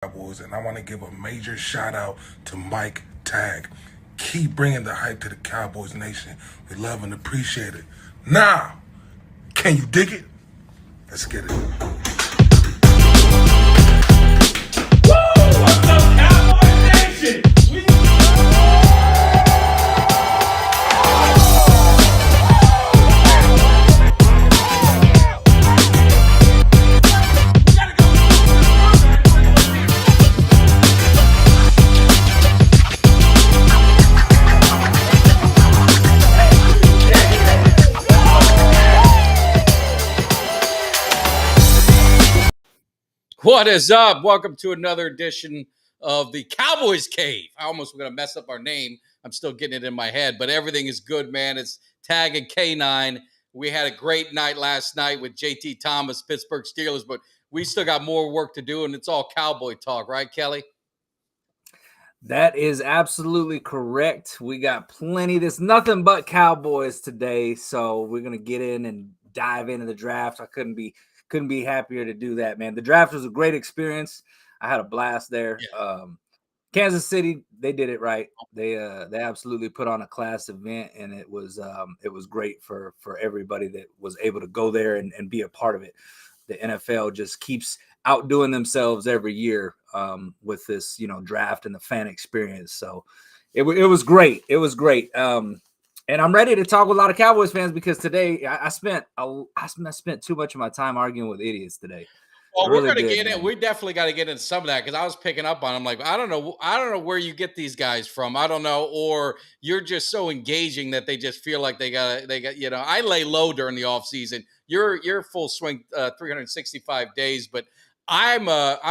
Cowboys, and I want to give a major shout out to Mike Tag. Keep bringing the hype to the Cowboys Nation. We love and appreciate it. Now, can you dig it? Let's get it. What's up, Cowboys Nation? What is up? Welcome to another edition of the Cowboys Cave. I almost was going to mess up our name. I'm still getting it in my head, but everything is good, man. It's Tag and K9. We had a great night last night with JT Thomas, Pittsburgh Steelers, but we still got more work to do, and it's all Cowboy talk, right, Kelly? That is absolutely correct. We got plenty. There's nothing but Cowboys today, so we're gonna get in and dive into the draft. I couldn't be happier to do that, man. The draft was a great experience. I had a blast there. Yeah. Kansas City, they did it right. They absolutely put on a class event, and it was great for everybody that was able to go there and be a part of it. The NFL just keeps outdoing themselves every year with this, draft and the fan experience. So it was great. It was great. And I'm ready to talk with a lot of Cowboys fans because today I spent too much of my time arguing with idiots today. Well, Really we're going to did, get in. man. We definitely got to get into some of that because I was picking up on them. Like, I don't know where you get these guys from. I don't know, or you're just so engaging that they just feel like they got. I lay low during the off season. You're full swing, 365 days, but I'm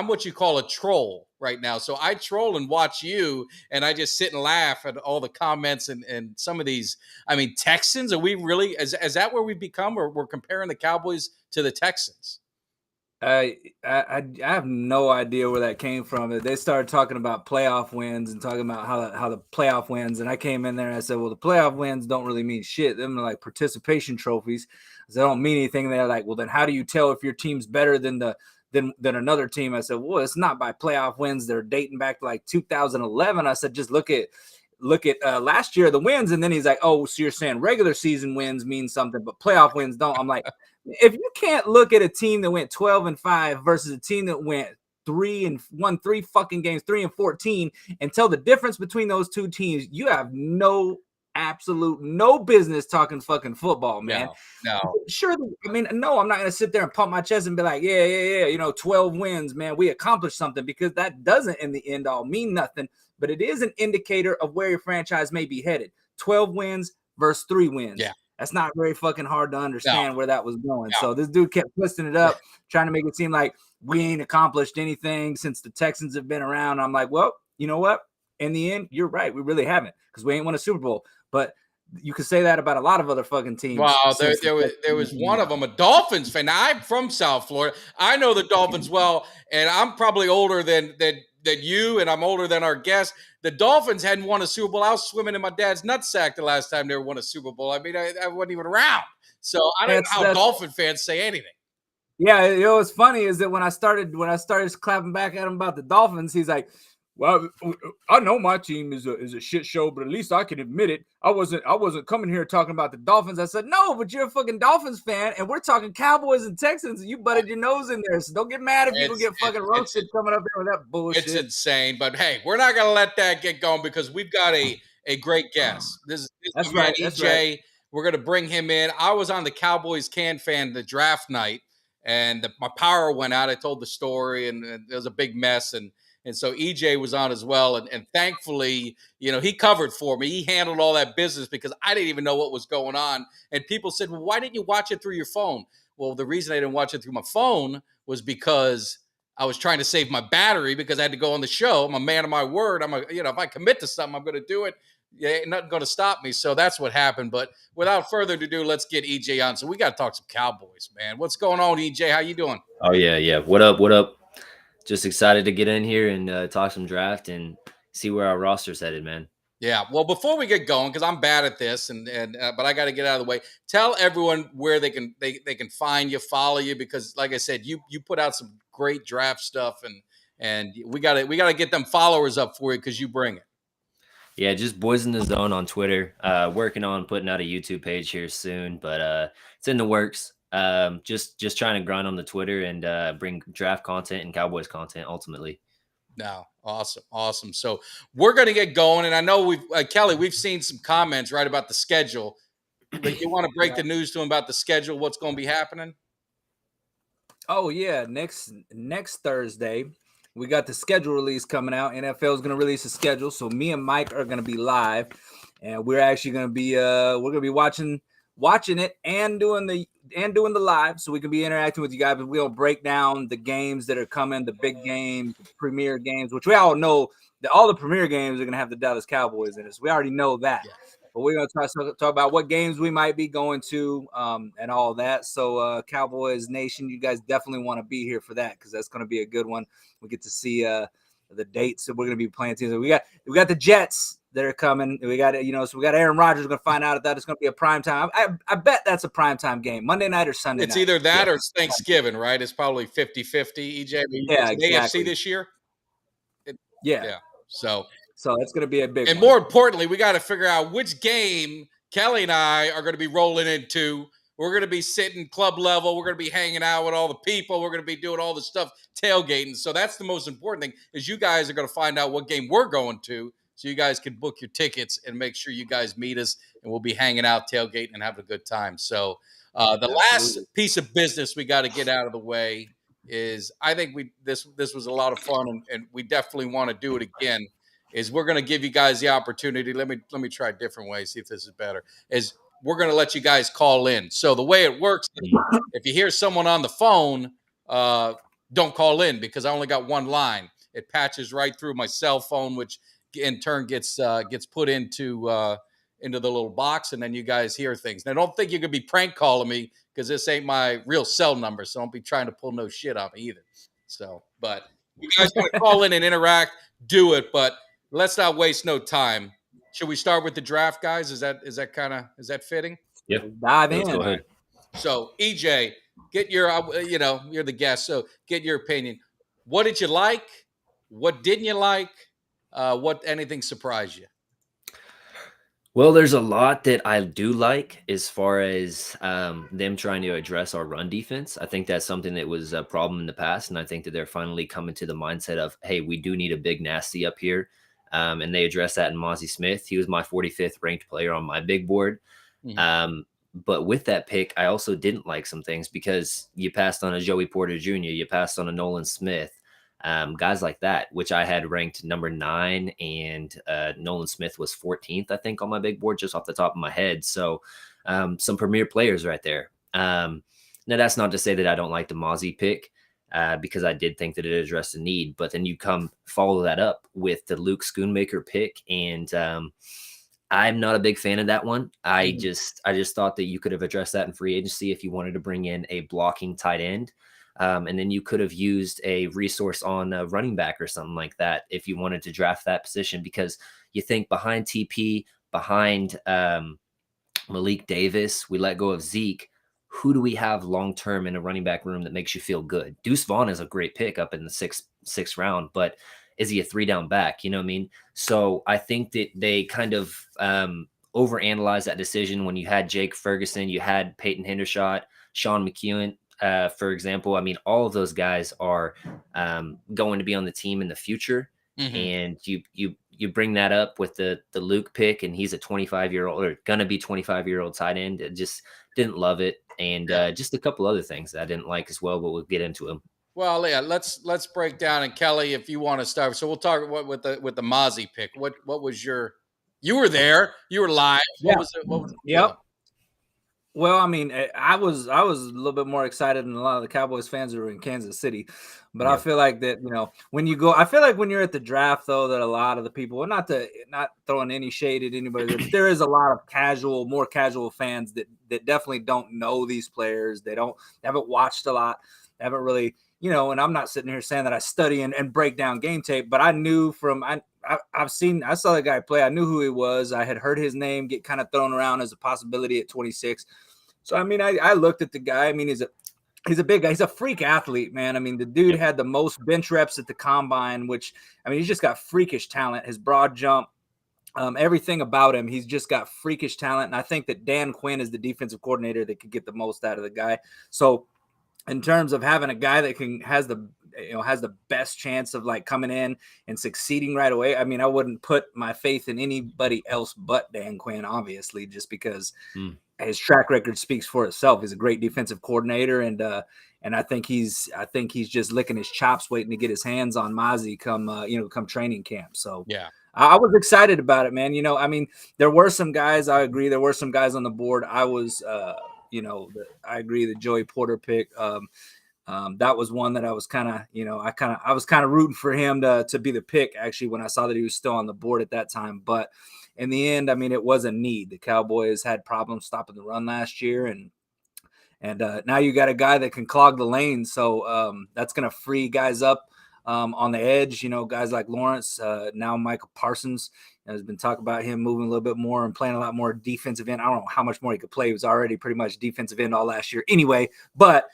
what you call a troll right now. So I troll and watch you, and I just sit and laugh at all the comments and some of these. I mean, Texans. Are we really? Is that where we've become? Or we're comparing the Cowboys to the Texans? I have no idea where that came from. They started talking about playoff wins and talking about how the playoff wins, and I came in there and I said, "Well, the playoff wins don't really mean shit. Them are like participation trophies. They don't mean anything." They're like, "Well, then how do you tell if your team's better than than another team?" I said, "Well, it's not by playoff wins. They're dating back to like 2011." I said, "Just look at." Last year the wins, and then he's like, "Oh, so you're saying regular season wins mean something, but playoff wins don't?" I'm like, if you can't look at a team that went 12-5 versus a team that went won three fucking games, 3-14, and tell the difference between those two teams, you have absolute no business talking fucking football, man. No. Sure, I mean, no, I'm not going to sit there and pump my chest and be like, yeah, 12 wins, man, we accomplished something, because that doesn't in the end all mean nothing, but it is an indicator of where your franchise may be headed. 12 wins versus 3 wins. Yeah. That's not very fucking hard to understand where that was going. No. So this dude kept twisting it up, trying to make it seem like we ain't accomplished anything since the Texans have been around. I'm like, well, you know what? In the end, you're right. We really haven't, because we ain't won a Super Bowl. But you could say that about a lot of other fucking teams. Wow, there was one of them, a Dolphins fan. Now, I'm from South Florida. I know the Dolphins well, and I'm probably older than you, and I'm older than our guest. The Dolphins hadn't won a Super Bowl. I was swimming in my dad's nutsack the last time they won a Super Bowl. I mean, I wasn't even around. So I don't know how Dolphin fans say anything. Yeah, what's funny is that when I started clapping back at him about the Dolphins, he's like, "Well, I know my team is a shit show, but at least I can admit it. I wasn't coming here talking about the Dolphins." I said, "No, but you're a fucking Dolphins fan, and we're talking Cowboys and Texans, and you butted your nose in there. So don't get mad if people get fucking roasted coming up here with that bullshit." It's insane, but hey, we're not gonna let that get going because we've got a great guest. This is That's man, right. EJ. That's right. We're gonna bring him in. I was on the Cowboys Can Fan the draft night, and my power went out. I told the story, and there was a big mess, and so EJ was on as well, and thankfully, he covered for me. He handled all that business because I didn't even know what was going on. And people said, "Well, why didn't you watch it through your phone?" Well, the reason I didn't watch it through my phone was because I was trying to save my battery because I had to go on the show. I'm a man of my word. If I commit to something, I'm going to do it. Yeah, ain't nothing going to stop me. So that's what happened. But without further ado, let's get EJ on. So we got to talk some Cowboys, man. What's going on, EJ? How you doing? Oh yeah. What up? What up? Just excited to get in here and talk some draft and see where our roster's headed, man. Yeah. Well, before we get going, because I'm bad at this, but I got to get out of the way. Tell everyone where they can find you, follow you, because like I said, you put out some great draft stuff, and we gotta get them followers up for you because you bring it. Yeah, just Boys in the Zone on Twitter. Working on putting out a YouTube page here soon, but it's in the works. Just trying to grind on the Twitter and bring draft content and Cowboys content ultimately. No, awesome. So we're gonna get going, and I know Kelly, we've seen some comments right about the schedule. But you want to break the news to them about the schedule, what's going to be happening? Oh yeah, next Thursday, we got the schedule release coming out. NFL is going to release a schedule, so me and Mike are going to be live, and we're actually going to be watching it and doing the live, so we can be interacting with you guys. But we'll break down the games that are coming, the big games, the premier games, which we all know that all the premier games are going to have the Dallas Cowboys in it. So we already know that. Yeah. But we're going to talk about what games we might be going to and all that. So Cowboys Nation, you guys definitely want to be here for that because that's going to be a good one. We get to see the dates that we're going to be playing teams. We got the Jets that are coming. We got so we got Aaron Rodgers. We're going to find out if that is going to be a prime time. I bet that's a prime time game, Monday night or Sunday night. It's night. Either that or it's Thanksgiving, right? It's probably 50-50, EJ. Yeah, exactly. AFC this year? Yeah. So it's going to be a big one. And more importantly, we got to figure out which game Kelly and I are going to be rolling into. We're going to be sitting club level. We're going to be hanging out with all the people. We're going to be doing all the stuff, tailgating. So that's the most important thing is you guys are going to find out what game we're going to so you guys can book your tickets and make sure you guys meet us, and we'll be hanging out, tailgating, and having a good time. So the last piece of business we got to get out of the way is I think this was a lot of fun, and we definitely want to do it again. Is we're going to give you guys the opportunity. Let me try a different way, see if this is better. Is we're going to let you guys call in. So the way it works, if you hear someone on the phone, don't call in because I only got one line. It patches right through my cell phone, which in turn gets put into the little box, and then you guys hear things. Now, don't think you could be prank calling me because this ain't my real cell number, so don't be trying to pull no shit on me either. So, but you guys want to call in and interact, do it, but let's not waste no time. Should we start with the draft, guys? Is that fitting? Yeah. Dive in. Let's go ahead. So, EJ, get your, you're the guest, so get your opinion. What did you like? What didn't you like? Anything surprised you? Well, there's a lot that I do like as far as them trying to address our run defense. I think that's something that was a problem in the past, and I think that they're finally coming to the mindset of, hey, we do need a big nasty up here. And they addressed that in Mozzie Smith. He was my 45th ranked player on my big board. Mm-hmm. But with that pick, I also didn't like some things because you passed on a Joey Porter Jr., you passed on a Nolan Smith, guys like that, which I had ranked number 9, and Nolan Smith was 14th, I think, on my big board, just off the top of my head. So some premier players right there. Now, that's not to say that I don't like the Mozzie pick. Because I did think that it addressed a need, but then you follow that up with the Luke Schoonmaker pick, and I'm not a big fan of that one. I just thought that you could have addressed that in free agency if you wanted to bring in a blocking tight end, and then you could have used a resource on a running back or something like that if you wanted to draft that position, because you think behind TP, behind Malik Davis, we let go of Zeke. Who do we have long-term in a running back room that makes you feel good? Deuce Vaughn is a great pick up in the sixth round, but is he a 3-down back? You know what I mean? So I think that they kind of overanalyzed that decision when you had Jake Ferguson, you had Peyton Hendershot, Sean McEwen, for example. I mean, all of those guys are going to be on the team in the future. Mm-hmm. And you bring that up with the Luke pick, and he's a 25-year-old or gonna be 25-year-old tight end. It just didn't love it, and just a couple other things that I didn't like as well, but we'll get into them. Well, yeah, let's break down. And Kelly, if you want to start, so we'll talk with the Mozzie pick. What was your? You were there. You were live. Yeah. What was it? Yep. Well, I mean, I was a little bit more excited than a lot of the Cowboys fans who were in Kansas City, but yeah. I feel like that, when you go, I feel like when you're at the draft, though, that a lot of the people, not throwing any shade at anybody, but there is a lot of more casual fans that definitely don't know these players. They haven't watched a lot, haven't really, and I'm not sitting here saying that I study and break down game tape, but I knew I saw the guy play. I knew who he was. I had heard his name get kind of thrown around as a possibility at 26. So, I mean, I looked at the guy. I mean, He's a big guy. He's a freak athlete, man. I mean, the dude had the most bench reps at the combine, which, I mean, he's just got freakish talent. His broad jump, everything about him, he's just got freakish talent. And I think that Dan Quinn is the defensive coordinator that could get the most out of the guy. So in terms of having a guy that has the best chance of like coming in and succeeding right away, I mean, I wouldn't put my faith in anybody else but Dan Quinn, obviously, just because his track record speaks for itself. He's a great defensive coordinator, and I think he's just licking his chops, waiting to get his hands on Mozzie come training camp. So Yeah. I was excited about it, man. I mean, there were some guys. I agree. There were some guys on the board. I was, I agree. The Joey Porter pick. That was one that I was kind of rooting for him to be the pick, actually, when I saw that he was still on the board at that time. But in the end, I mean, it was a need. The Cowboys had problems stopping the run last year, and now you got a guy that can clog the lane. So that's going to free guys up on the edge. Guys like Lawrence, now Michael Parsons has been talking about him moving a little bit more and playing a lot more defensive end. I don't know how much more he could play. He was already pretty much defensive end all last year anyway, but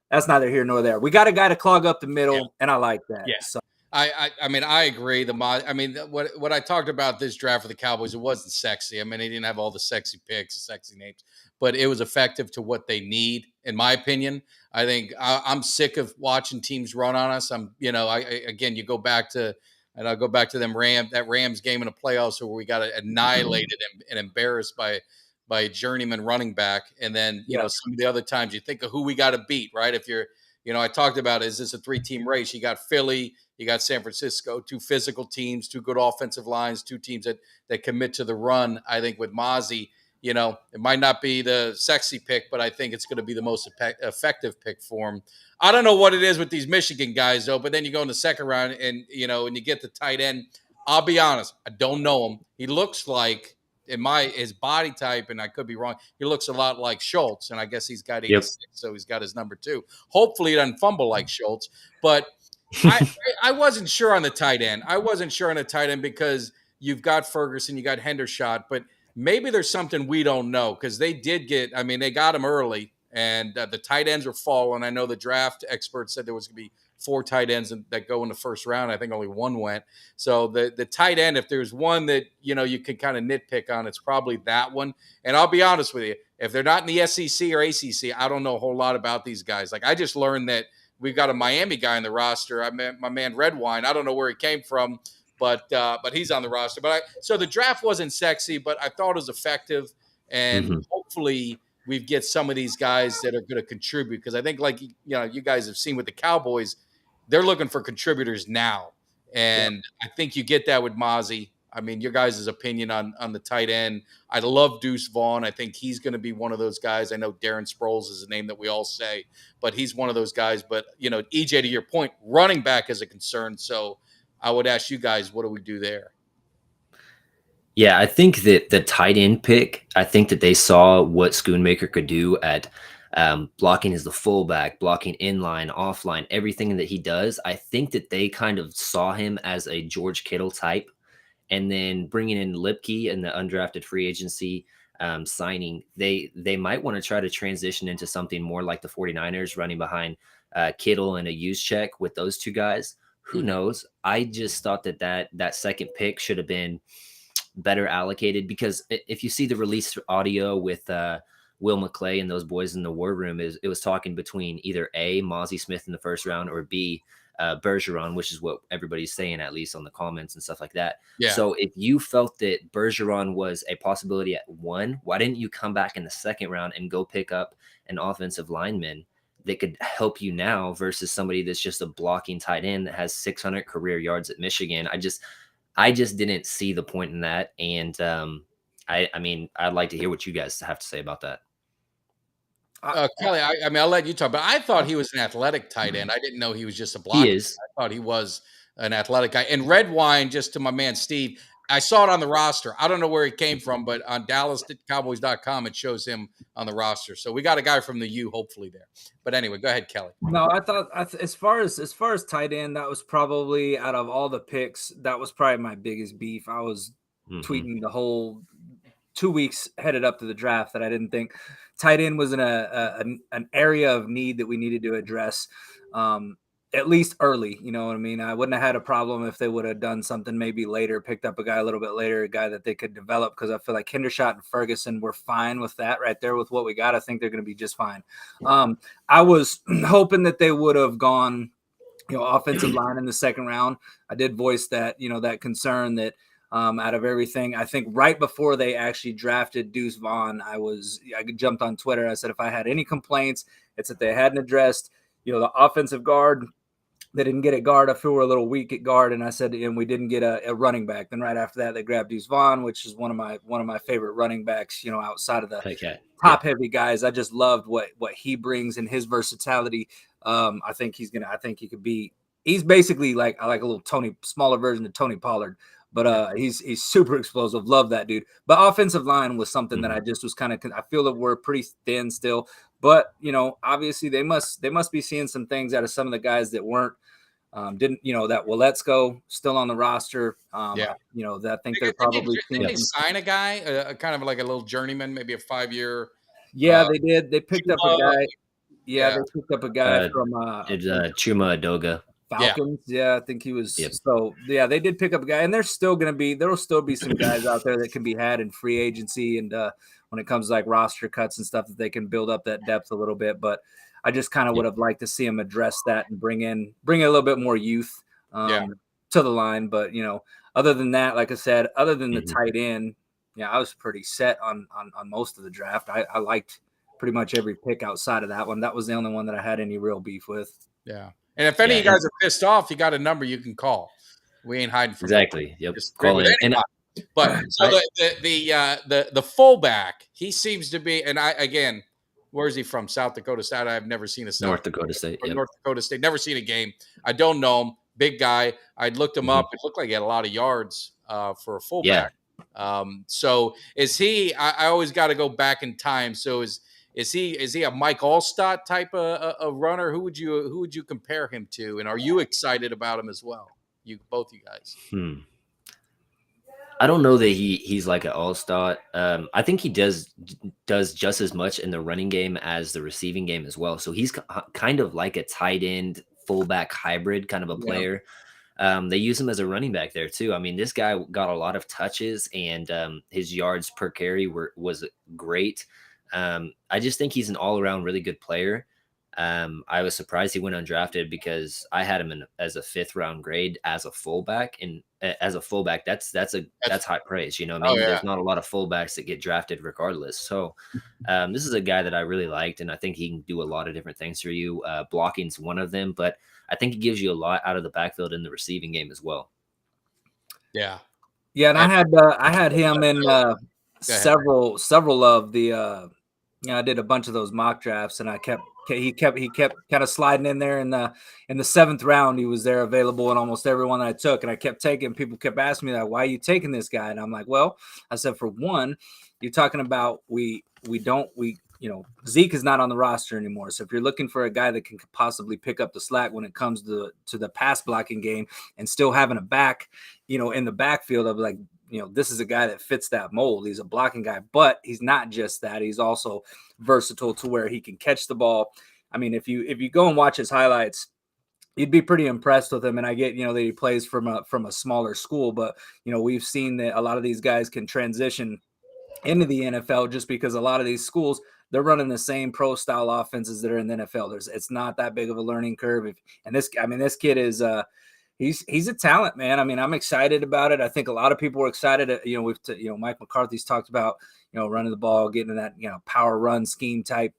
that's neither here nor there. We got a guy to clog up the middle, and I like that. Yeah. So. I mean, I agree. What I talked about this draft for the Cowboys, it wasn't sexy. I mean, they didn't have all the sexy picks, the sexy names, but it was effective to what they need, in my opinion. I think I'm sick of watching teams run on us. You go back to, and I'll go back to that Rams game in the playoffs where we got annihilated and embarrassed by a journeyman running back. And then, some of the other times you think of who we got to beat, right? If you're, I talked about, is this a 3-team race? You got Philly, you got San Francisco, 2 physical teams, 2 good offensive lines, 2 teams that commit to the run. I think with Mozzie, it might not be the sexy pick, but I think it's going to be the most effective pick for him. I don't know what it is with these Michigan guys, though, but then you go in the second round and you get the tight end. I'll be honest, I don't know him. He looks like, his body type, and I could be wrong, he looks a lot like Schultz, and I guess he's got 86, so he's got his number 2. Hopefully he doesn't fumble like Schultz, but I wasn't sure on the tight end. I wasn't sure on the tight end because you've got Ferguson, you got Hendershot, but maybe there's something we don't know, because they got him early, and the tight ends were falling. I know the draft experts said there was going to be 4 tight ends that go in the first round. I think only 1 went. So the tight end, if there's one that, you can kind of nitpick on, it's probably that one. And I'll be honest with you, if they're not in the SEC or ACC, I don't know a whole lot about these guys. Like, I just learned that we've got a Miami guy in the roster. My man Redwine. I don't know where he came from, but he's on the roster. So the draft wasn't sexy, but I thought it was effective. And hopefully we get some of these guys that are going to contribute, because I think, like, you guys have seen with the Cowboys, they're looking for contributors now. And I think you get that with Mozzie. I mean, your guys' opinion on the tight end. I love Deuce Vaughn. I think he's going to be one of those guys. I know Darren Sproles is a name that we all say, but he's one of those guys. But, EJ, to your point, running back is a concern. So I would ask you guys, what do we do there? Yeah, I think that the tight end pick, I think that they saw what Schoonmaker could do at blocking as the fullback, blocking inline, offline, everything that he does. I think that they kind of saw him as a George Kittle type. And then bringing in Lipke and the undrafted free agency signing, they might want to try to transition into something more like the 49ers, running behind Kittle and a use check with those 2 guys. Who knows? I just thought that second pick should have been better allocated, because if you see the release audio with Will McClay and those boys in the war room, it was talking between either A, Mozzie Smith in the first round, or B, Bergeron, which is what everybody's saying, at least on the comments and stuff like that. Yeah. So if you felt that Bergeron was a possibility at 1, why didn't you come back in the second round and go pick up an offensive lineman that could help you now versus somebody that's just a blocking tight end that has 600 career yards at Michigan? I just didn't see the point in that. And I mean, I'd like to hear what you guys have to say about that. Kelly, I'll let you talk, but I thought he was an athletic tight end. I didn't know he was just a blocker. He is. I thought he was an athletic guy. And Redwine, just to my man Steve, I saw it on the roster. I don't know where he came from, but on DallasCowboys.com, it shows him on the roster. So we got a guy from the U, hopefully, there. But anyway, go ahead, Kelly. No, I thought as far as tight end, that was probably, out of all the picks, that was probably my biggest beef. I was tweeting the whole 2 weeks headed up to the draft that I didn't think tight end was in an area of need that we needed to address. At least early, you know what I mean? I wouldn't have had a problem if they would have done something maybe later, picked up a guy a little bit later, a guy that they could develop, because I feel like Hendershot and Ferguson were fine with that right there with what we got. I think they're going to be just fine. I was hoping that they would have gone, offensive line in the second round. I did voice that, that concern that out of everything, I think right before they actually drafted Deuce Vaughn, I jumped on Twitter. I said, if I had any complaints, it's that they hadn't addressed, the offensive guard. They didn't get a guard. I feel we're a little weak at guard, and I said, and we didn't get a running back. Then right after that, they grabbed Deuce Vaughn, which is one of my favorite running backs. Outside of the top heavy guys, I just loved what he brings and his versatility. I think he could be. He's basically like a little smaller version of Tony Pollard, but he's super explosive. Love that dude. But offensive line was something that I just was kind of. I feel that we're pretty thin still. But obviously they must be seeing some things out of some of the guys that weren't that Waletzko still on the roster. That I think they're probably did they sign a guy, kind of like a little journeyman, maybe a 5-year. Yeah, they did. They picked up a guy. Yeah, they picked up a guy from Chuma Adoga. Falcons. Yeah, I think he was. Yep. So yeah, they did pick up a guy, and there's still going to be some guys out there that can be had in free agency, and when it comes to like roster cuts and stuff, that they can build up that depth a little bit. But I just kind of would have liked to see him address that and bring in a little bit more youth to the line. But other than that, like I said, other than the tight end, I was pretty set on most of the draft. I liked pretty much every pick outside of that one. That was the only one that I had any real beef with. Yeah. And if any of you guys are pissed off, you got a number you can call. We ain't hiding from exactly. It. Yep. Just call it. But so the fullback, he seems to be, and where is he from? South Dakota State. I've never seen a North Dakota State. Yep. North Dakota State. Never seen a game. I don't know him. Big guy. I looked him up. It looked like he had a lot of yards for a fullback. Yeah. So is he? I always got to go back in time. So is he a Mike Allstott type of runner? Who would you compare him to? And are you excited about him as well? Both you guys. I don't know that he's like an Allstott. I think he does just as much in the running game as the receiving game as well. So he's kind of like a tight end fullback hybrid kind of a player. They use him as a running back there too. I mean, this guy got a lot of touches, and his yards per carry was great. I just think he's an all-around really good player. I was surprised he went undrafted because I had him as a 5th round grade as a fullback, and as a fullback, that's high praise. I mean, there's not a lot of fullbacks that get drafted regardless. So this is a guy that I really liked, and I think he can do a lot of different things for you. Blocking's one of them, but I think he gives you a lot out of the backfield in the receiving game as well. Yeah. Yeah. And I had him in several of the, I did a bunch of those mock drafts, and he kept kind of sliding in there in the 7th round. He was there available in almost everyone that I took, and I kept taking. People kept asking me that, why are you taking this guy? And I'm like, well, I said, for one, you're talking about Zeke is not on the roster anymore. So if you're looking for a guy that can possibly pick up the slack when it comes to the pass blocking game and still having a back, in the backfield, of like, this is a guy that fits that mold. He's a blocking guy, but he's not just that. He's also versatile to where he can catch the ball. I mean, if you go and watch his highlights, you'd be pretty impressed with him. And I get, that he plays from a smaller school, but we've seen that a lot of these guys can transition into the NFL just because a lot of these schools, they're running the same pro style offenses that are in the NFL. It's not that big of a learning curve. This kid is he's a talent, man. I mean, I'm excited about it. I think a lot of people are excited. Mike McCarthy's talked about, running the ball, getting in that, power run scheme type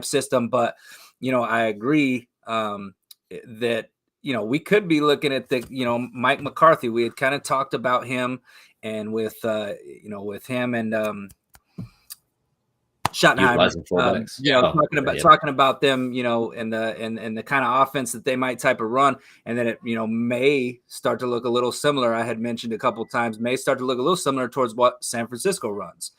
system. But, I agree that, we could be looking at Mike McCarthy. We had kind of talked about him, and with him and Schottenheimer, talking about them, and the kind of offense that they might type of run, and then it, may start to look a little similar. I had mentioned a couple of times, may start to look a little similar towards what San Francisco runs.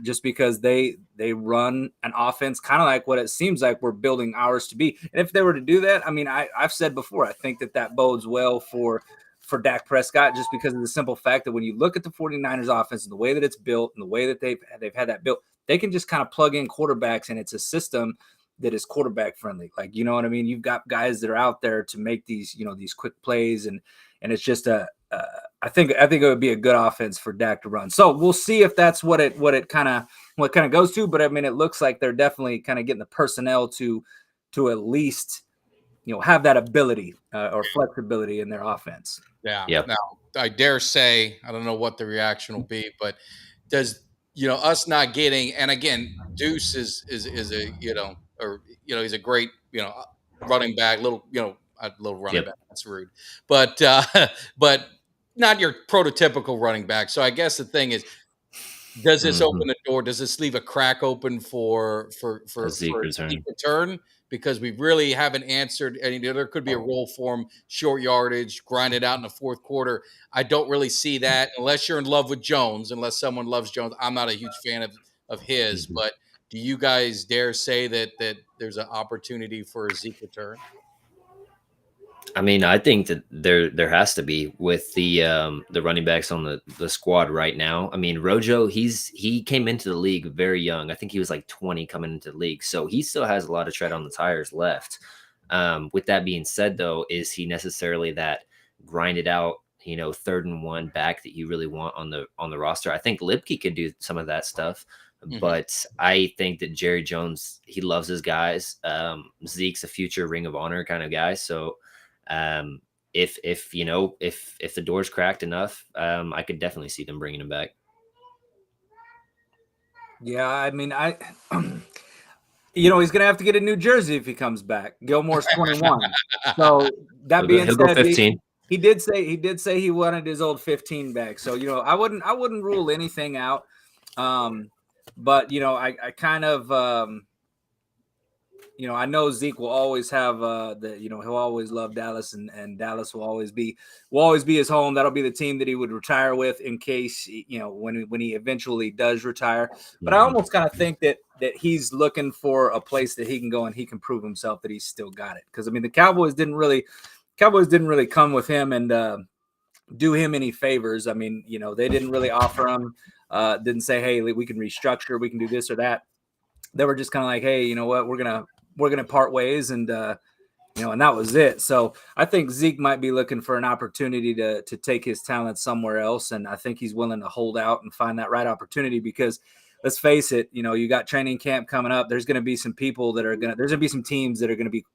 Just because they run an offense kind of like what it seems like we're building ours to be. And if they were to do that, I mean, I've said before, I think that bodes well for for Dak Prescott, just because of the simple fact that when you look at the 49ers offense and the way that it's built and the way that they've had that built, they can just kind of plug in quarterbacks, and it's a system that is quarterback friendly. Like, you know what I mean? You've got guys that are out there to make these, these quick plays, and it's just I think it would be a good offense for Dak to run. So we'll see if that's what it kind of goes to. But I mean, it looks like they're definitely kind of getting the personnel to at least have that ability or flexibility in their offense. Yeah. Yep. Now, I dare say, I don't know what the reaction will be, but does us not getting, and again, Deuce is a or he's a great running back, little running Yep. back. That's rude, but but not your prototypical running back. So I guess the thing is, does this open the door? Does this leave a crack open for A Zeke a return. Zeke return? Because we really haven't answered any. There could be a role for him, short yardage, grind it out in the fourth quarter. I don't really see that unless you're in love with Jones. Unless someone loves Jones, I'm not a huge fan of his. But do you guys dare say that there's an opportunity for a Zeke return? I mean, I think that there has to be with the running backs on the squad right now. I mean, Rojo, he came into the league very young. I think he was like 20 coming into the league, so he still has a lot of tread on the tires left. With that being said, though, is he necessarily that grinded out, 3rd and 1 back that you really want on the roster? I think Lipke could do some of that stuff. But I think that Jerry Jones, he loves his guys. Zeke's a future Ring of Honor kind of guy, so. If the door's cracked enough, I could definitely see them bringing him back. Yeah, I mean, he's gonna have to get a new jersey if he comes back. Gilmore's 21, so that being He'll go said, 15. he did say he wanted his old 15 back. So I wouldn't rule anything out. But I kind of I know Zeke will always have he'll always love Dallas, and Dallas will always be his home. That'll be the team that he would retire with in case when he eventually does retire. But I almost kind of think that he's looking for a place that he can go and he can prove himself that he's still got it. Because I mean, the Cowboys didn't really come with him and do him any favors. I mean, they didn't really offer him, didn't say, hey, we can restructure, we can do this or that. They were just kind of like, hey, you know what, we're gonna part ways, and and that was it. So I think Zeke might be looking for an opportunity to take his talent somewhere else, and I think he's willing to hold out and find that right opportunity. Because let's face it, you got training camp coming up. There's going to be some people there's going to be some teams that are going to be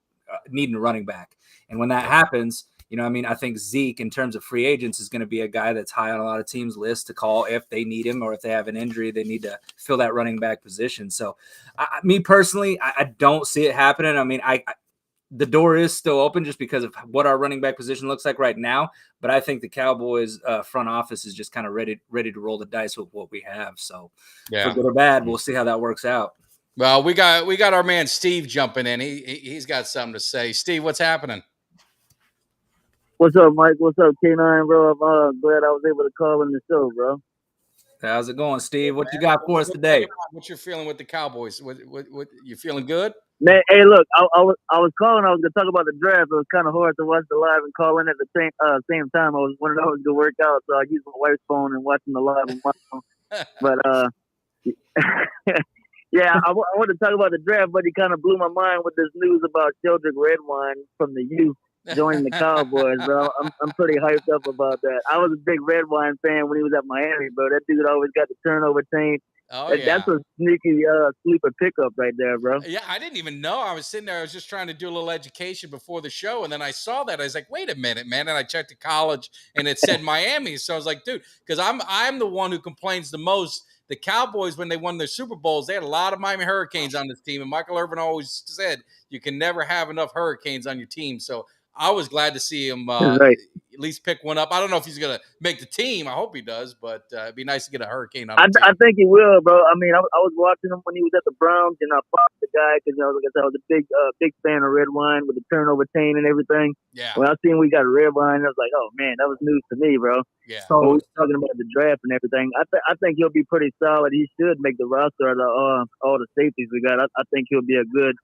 needing a running back, and when that happens, I think Zeke, in terms of free agents, is going to be a guy that's high on a lot of teams' lists to call if they need him, or if they have an injury, they need to fill that running back position. So, me personally, I don't see it happening. I mean, the door is still open just because of what our running back position looks like right now. But I think the Cowboys front office is just kind of ready to roll the dice with what we have. So, for good or bad, we'll see how that works out. Well, we got our man Steve jumping in. He's got something to say. Steve, what's happening? What's up, Mike? What's up, K9, bro? I'm glad I was able to call in the show, bro. How's it going, Steve? What you got for us today? What's your feeling with the Cowboys? What you feeling good? Man, hey, look, I was calling. I was gonna talk about the draft. It was kind of hard to watch the live and call in at the same time. I was wondering if I was gonna work out, so I used my wife's phone and watching the live on my phone. But yeah, I want to talk about the draft, but he kind of blew my mind with this news about Sheldrick Redwine from the youth joining the Cowboys, bro. I'm pretty hyped up about that. I was a big Redwine fan when he was at Miami, bro. That dude always got the turnover chain. Oh, yeah. That's a sneaky sleeper pickup right there, bro. Yeah, I didn't even know. I was sitting there. I was just trying to do a little education before the show, and then I saw that. I was like, "Wait a minute, man!" And I checked the college, and it said Miami. So I was like, "Dude," because I'm the one who complains the most. The Cowboys, when they won their Super Bowls, they had a lot of Miami Hurricanes on this team, and Michael Irvin always said you can never have enough Hurricanes on your team. So I was glad to see him Right. at least pick one up. I don't know if he's going to make the team. I hope he does, but it'd be nice to get a Hurricane on the team. I think he will, bro. I mean, I was watching him when he was at the Browns, and I followed the guy because, like I said, I was a big fan of Redwine with the turnover chain and everything. Yeah. When I seen we got a Redwine, I was like, oh, man, that was news to me, bro. Yeah. So we was talking about the draft and everything. I think he'll be pretty solid. He should make the roster of all the safeties we got. I think he'll be a good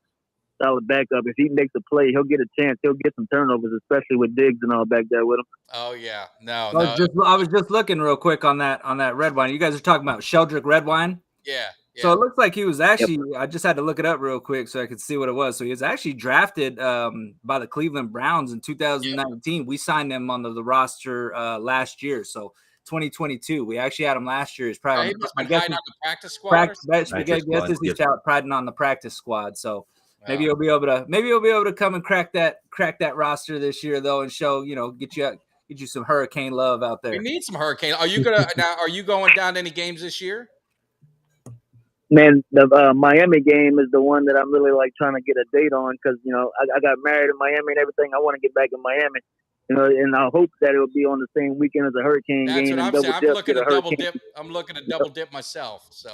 solid backup. If he makes a play, he'll get a chance. He'll get some turnovers, especially with Diggs and all back there with him. Oh yeah, no, I was just looking real quick on that red wine. You guys are talking about Sheldrick red wine. yeah. So it looks like he was actually. I just had to look it up real quick so I could see what it was. So he was actually drafted by the Cleveland Browns in 2019. We signed him on the roster last year. So 2022. We actually had him last year. He's probably He must have been hiding on the practice squad. Or something? He's hiding on the practice squad. So maybe he'll be able to come and crack that roster this year though, and show get you some Hurricane love out there. We need some Hurricane. Are you going down to any games this year? Man, the Miami game is the one that I'm really like trying to get a date on because I got married in Miami and everything. I want to get back in Miami, and I hope that it will be on the same weekend as a Hurricane game. That's what I'm saying. I'm looking to double dip. I'm looking to double dip myself. So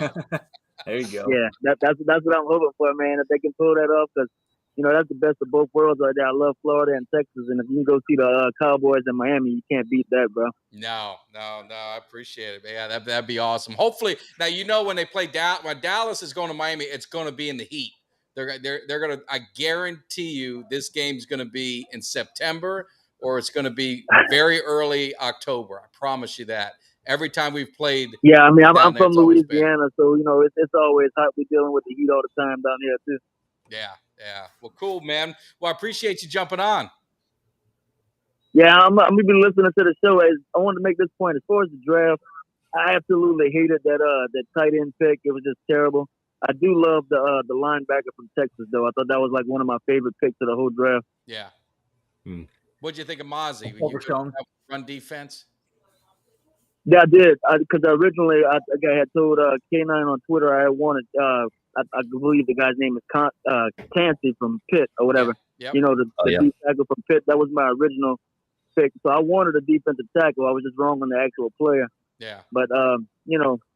there you go. Yeah, that's what I'm hoping for, man. If they can pull that off, because that's the best of both worlds right there. I love Florida and Texas, and if you can go see the Cowboys in Miami, you can't beat that, bro. No, I appreciate it. Yeah, that'd be awesome. Hopefully, now when they play when Dallas is going to Miami, it's going to be in the heat. They're gonna. I guarantee you, this game's going to be in September or it's going to be very early October. I promise you that. Every time we've played, yeah, I mean, I'm from Louisiana, so it's always hot. We're dealing with the heat all the time down here too. Yeah. Well, cool, man. Well, I appreciate you jumping on. Yeah, I'm gonna be listening to the show. I wanted to make this point. As far as the draft, I absolutely hated that tight end pick. It was just terrible. I do love the linebacker from Texas, though. I thought that was like one of my favorite picks of the whole draft. Yeah. What'd you think of Mozzie? Run defense? Yeah, I did. Because originally, I had told K9 on Twitter I wanted. I believe the guy's name is Tansey from Pitt or whatever. Yeah. Yep. The deep tackle from Pitt. That was my original pick. So I wanted a defensive tackle. I was just wrong on the actual player. Yeah. But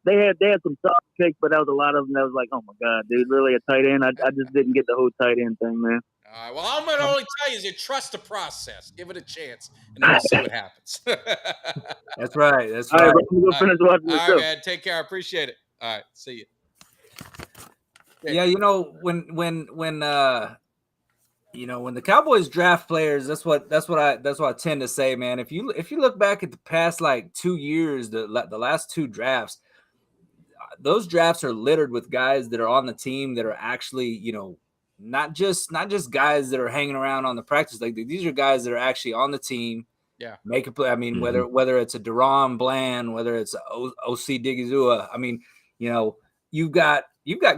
they had some soft picks, but that was a lot of them that was like, oh my god, dude, really a tight end? I just didn't get the whole tight end thing, man. All right. Well, I'm going to only tell you is trust the process. Give it a chance, and then we'll see what happens. That's right. All right, we'll finish watching the show. All right, man. Take care. I appreciate it. All right. See you. Yeah, when the Cowboys draft players, that's what I tend to say, man. If you look back at the past like 2 years, the last two drafts, those drafts are littered with guys that are on the team that are actually, not just guys that are hanging around on the practice. Like these are guys that are actually on the team. Yeah. Make a play. I mean, whether it's a Deron Bland, whether it's OC Digizua, I mean, you've got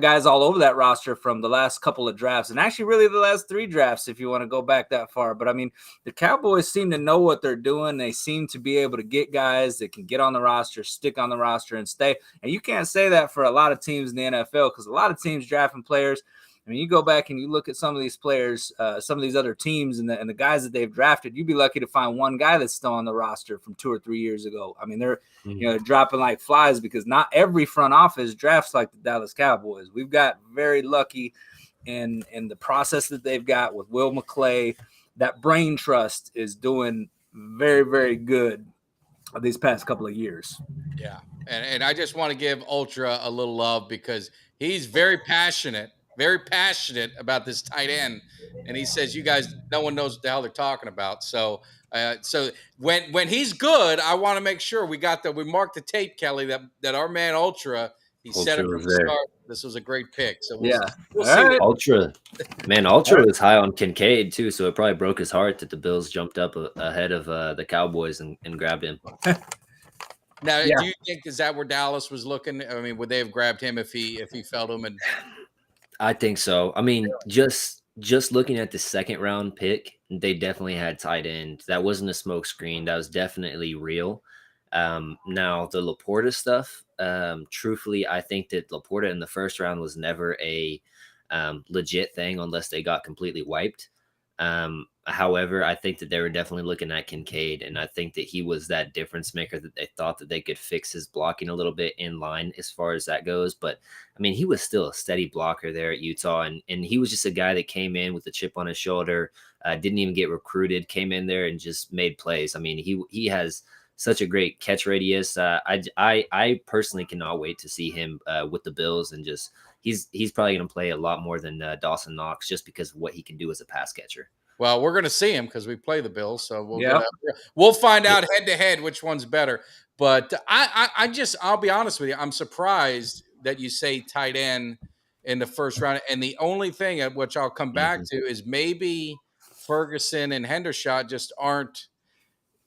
guys all over that roster from the last couple of drafts, and actually really the last 3 drafts if you want to go back that far. But I mean, the Cowboys seem to know what they're doing. They seem to be able to get guys that can get on the roster, stick on the roster, and stay. And you can't say that for a lot of teams in the NFL because a lot of teams drafting players. I mean, you go back and you look at some of these players, some of these other teams and the guys that they've drafted, you'd be lucky to find one guy that's still on the roster from 2 or 3 years ago. I mean, they're dropping like flies because not every front office drafts like the Dallas Cowboys. We've got very lucky in the process that they've got with Will McClay. That brain trust is doing very, very good these past couple of years. Yeah. And I just want to give Ultra a little love because he's very passionate about this tight end, and he says, "You guys, no one knows what the hell they're talking about." So when he's good, I want to make sure we marked the tape, Kelly, that our man Ultra, he said it from the start. This was a great pick. So we'll see. Right. Ultra was high on Kincaid too, so it probably broke his heart that the Bills jumped up ahead of the Cowboys and grabbed him. Now, do you think is that where Dallas was looking? I mean, would they have grabbed him if he felt him? And I think so. I mean, just looking at the second round pick, they definitely had tight end. That wasn't a smoke screen. That was definitely real. Now the Laporta stuff, truthfully, I think that Laporta in the first round was never a legit thing unless they got completely wiped. However, I think that they were definitely looking at Kincaid, and I think that he was that difference maker that they thought that they could fix his blocking a little bit in line as far as that goes. But I mean, he was still a steady blocker there at Utah, and he was just a guy that came in with a chip on his shoulder, didn't even get recruited, came in there and just made plays. I mean, he has such a great catch radius. I personally cannot wait to see him with the Bills and just he's probably going to play a lot more than Dawson Knox just because of what he can do as a pass catcher. Well, we're going to see him because we play the Bills, so Yep. we'll find out head to head which one's better. But I'll be honest with you, I'm surprised that you say tight end in the first round. And the only thing at which I'll come back to is maybe Ferguson and Hendershot just aren't,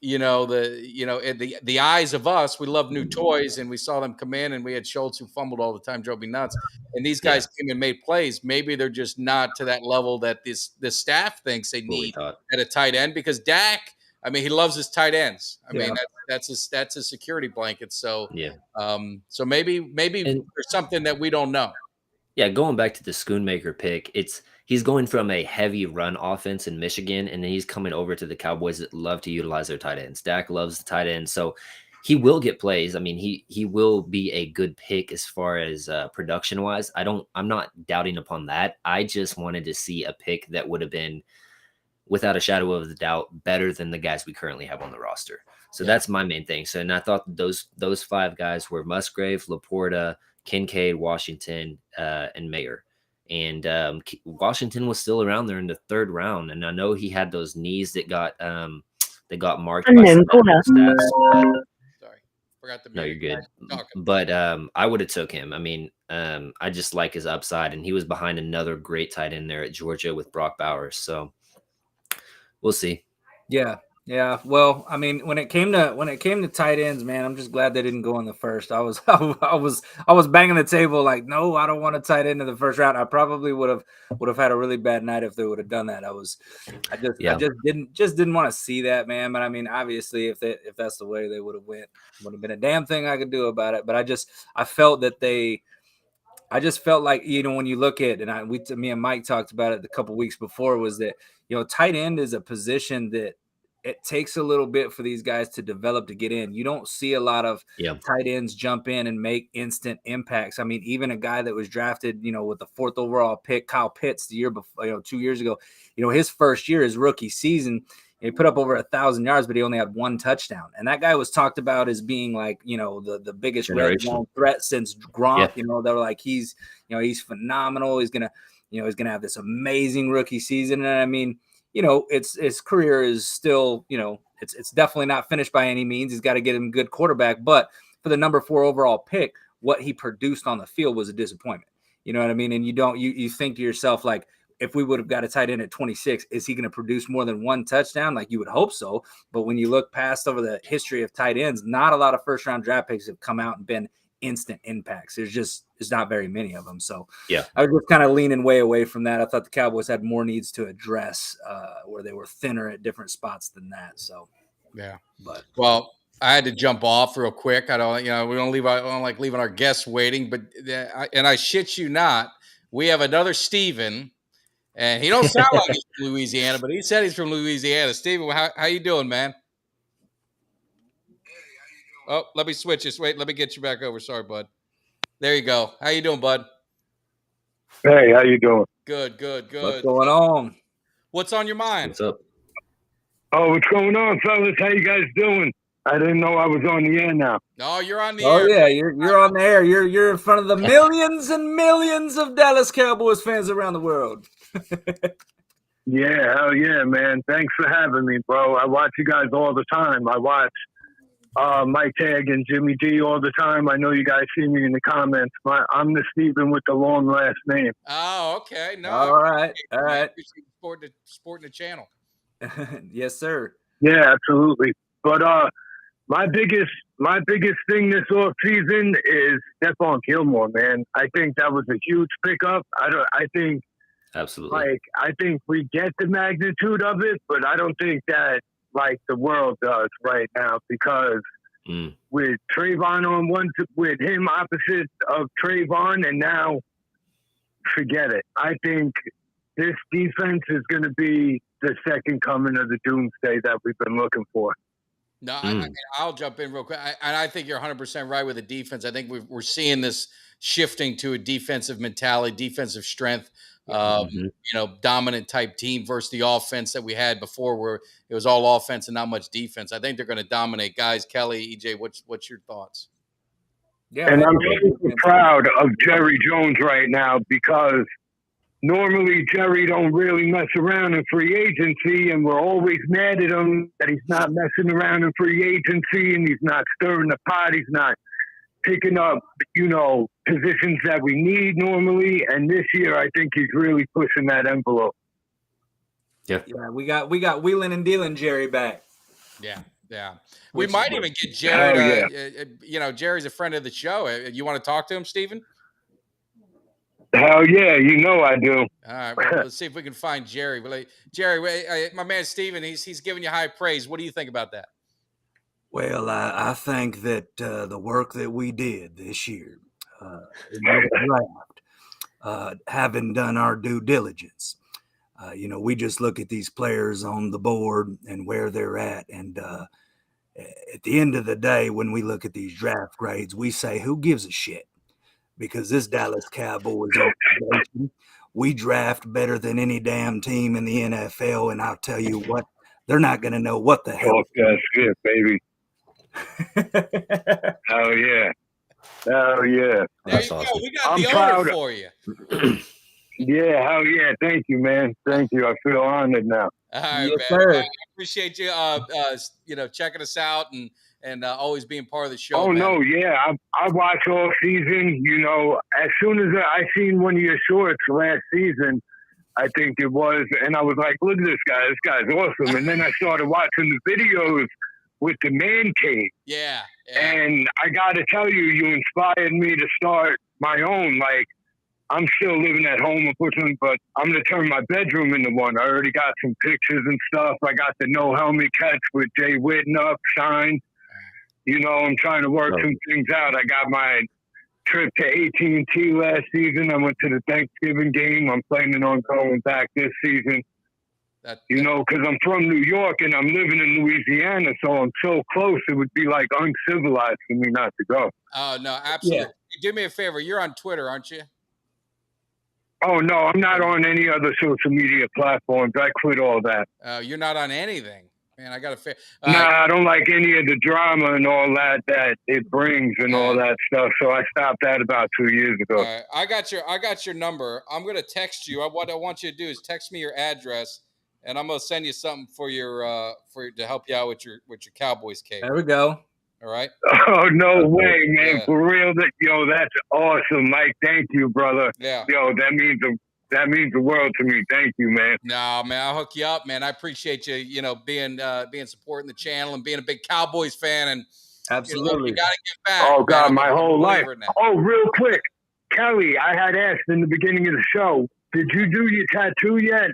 the eyes of us. We love new toys, and we saw them come in, and we had Schultz who fumbled all the time, drove me nuts. And these guys came and made plays. Maybe they're just not to that level that this staff thinks they need at a tight end, because Dak, I mean, he loves his tight ends. I mean, that's his security blanket. So so maybe there's something that we don't know. Yeah, going back to the Schoonmaker pick, he's going from a heavy run offense in Michigan, and then he's coming over to the Cowboys that love to utilize their tight ends. Dak loves the tight end, so he will get plays. I mean, he will be a good pick as far as production wise. I'm not doubting upon that. I just wanted to see a pick that would have been, without a shadow of a doubt, better than the guys we currently have on the roster. So that's my main thing. So, and I thought those 5 guys were Musgrave, Laporta, Kincaid, Washington, and Mayer. And Washington was still around there in the 3rd round, and I know he had those knees that got marked. By Sorry, forgot to. No, you're good. But I would have took him. I mean, I just like his upside, and he was behind another great tight end there at Georgia with Brock Bowers. So we'll see. Yeah. Well, I mean, when it came to tight ends, man, I'm just glad they didn't go in the first. I was banging the table like, no, I don't want a tight end in the first round. I probably would have had a really bad night if they would have done that. I just didn't want to see that, man. But I mean, obviously, if that's the way they would have went, would have been a damn thing I could do about it. But I felt like, when you look at, and me and Mike talked about it a couple weeks before, was that, tight end is a position that it takes a little bit for these guys to develop, to get in. You don't see a lot of tight ends jump in and make instant impacts. I mean, even a guy that was drafted, with the 4th overall pick, Kyle Pitts, the year before, 2 years ago, his first year, his rookie season, he put up over 1,000 yards, but he only had 1 touchdown. And that guy was talked about as being like, the biggest red zone threat since Gronk. They were like, he's phenomenal. He's gonna have this amazing rookie season. And I mean, his career is still, it's definitely not finished by any means. He's got to get him a good quarterback. But for the number 4 overall pick, what he produced on the field was a disappointment. You know what I mean? And you think to yourself, like, if we would have got a tight end at 26, is he going to produce more than 1 touchdown? Like, you would hope so. But when you look past over the history of tight ends, not a lot of first-round draft picks have come out and been instant impacts. There's not very many of them. So I was just kind of leaning way away from that. I thought the Cowboys had more needs to address where they were thinner at different spots than that. So well, I had to jump off real quick. I don't, we don't like leaving our guests waiting, but and I shit you not, we have another Steven, and he don't sound like he's from Louisiana, but he said he's from Louisiana. Steven, how you doing, man? Oh, let me switch this. Wait, let me get you back over. Sorry, bud. There you go. How you doing, bud? Hey, how you doing? Good. What's going on? What's on your mind? What's up? Oh, what's going on, fellas? How you guys doing? I didn't know I was on the air now. No, you're on the air. Oh yeah, you're on the air. You're in front of the millions and millions of Dallas Cowboys fans around the world. Yeah, hell yeah, man. Thanks for having me, bro. I watch you guys all the time. I watch Mike Tag and Jimmy D all the time. I know you guys see me in the comments. I'm the Steven with the long last name. Oh, okay. No. All right. Supporting the channel. Yes, sir. Yeah, absolutely. But my biggest thing this off season is Stephon Gilmore, man. I think that was a huge pickup. I think absolutely. I think we get the magnitude of it, but I don't think that the world does right now, because with Trayvon on with him opposite of Trayvon, and now forget it. I think this defense is going to be the second coming of the doomsday that we've been looking for. No, I'll jump in real quick. I think you're 100% right with the defense. I think we're seeing this shifting to a defensive mentality, defensive strength. Dominant type team versus the offense that we had before, where it was all offense and not much defense. I think they're going to dominate. Guys, Kelly, EJ, what's your thoughts? Yeah, And man, I'm I love super defense. proud of Jerry Jones right now because normally Jerry don't really mess around in free agency, and we're always mad at him that he's not messing around in free agency and he's not stirring the pot. He's not picking up, positions that we need normally. And this year, I think he's really pushing that envelope. Yeah, we got wheeling and dealing Jerry back. Yeah. We Which- might even get Jerry Hell to, Jerry's a friend of the show. You want to talk to him, Steven? Hell yeah, I do. All right, well, let's see if we can find Jerry. Jerry, my man Steven, he's giving you high praise. What do you think about that? Well, I think that the work that we did this year in the draft, having done our due diligence, we just look at these players on the board and where they're at. And at the end of the day, when we look at these draft grades, we say, who gives a shit? Because this Dallas Cowboys organization, we draft better than any damn team in the NFL. And I'll tell you what, they're not going to know what the hell. Talk that shit, baby. Hell yeah. Hell yeah. There That's you awesome. go. We got I'm the proud owner of- for you. Yeah, hell yeah. Thank you, man. Thank you. I feel honored now. All right, Yes, man. sir. I appreciate you, checking us out and always being part of the show. Oh, man. no, yeah. I watch all season. As soon as I seen one of your shorts last season, I think it was, and I was like, look at this guy. This guy's awesome. And then I started watching the videos with the man cave. Yeah. And I got to tell you, you inspired me to start my own. Like, I'm still living at home, unfortunately, but I'm going to turn my bedroom into one. I already got some pictures and stuff. I got the no helmet catch with Jay Witten up, signed. I'm trying to work some things out. I got my trip to AT&T last season. I went to the Thanksgiving game. I'm planning on going back this season. Because I'm from New York and I'm living in Louisiana, so I'm so close. It would be like uncivilized for me not to go. Oh, no, absolutely. Do me a favor. You're on Twitter, aren't you? Oh, no, I'm not on any other social media platforms. I quit all that. You're not on anything. Man, I got to I don't like any of the drama and all that it brings and all that stuff. So I stopped that about 2 years ago. I got your number. I'm going to text you. What I want you to do is text me your address, and I'm going to send you something for to help you out with your Cowboys cake. There we go. All right. Oh, no way, man. Yeah. For real. That's awesome. Mike, thank you, brother. Yeah. That means the world to me. Thank you, man. No, man, I'll hook you up, man. I appreciate you, being supporting the channel and being a big Cowboys fan. And absolutely, you got to get back. Oh, God, my whole life. Oh, real quick. Kelly, I had asked in the beginning of the show, did you do your tattoo yet?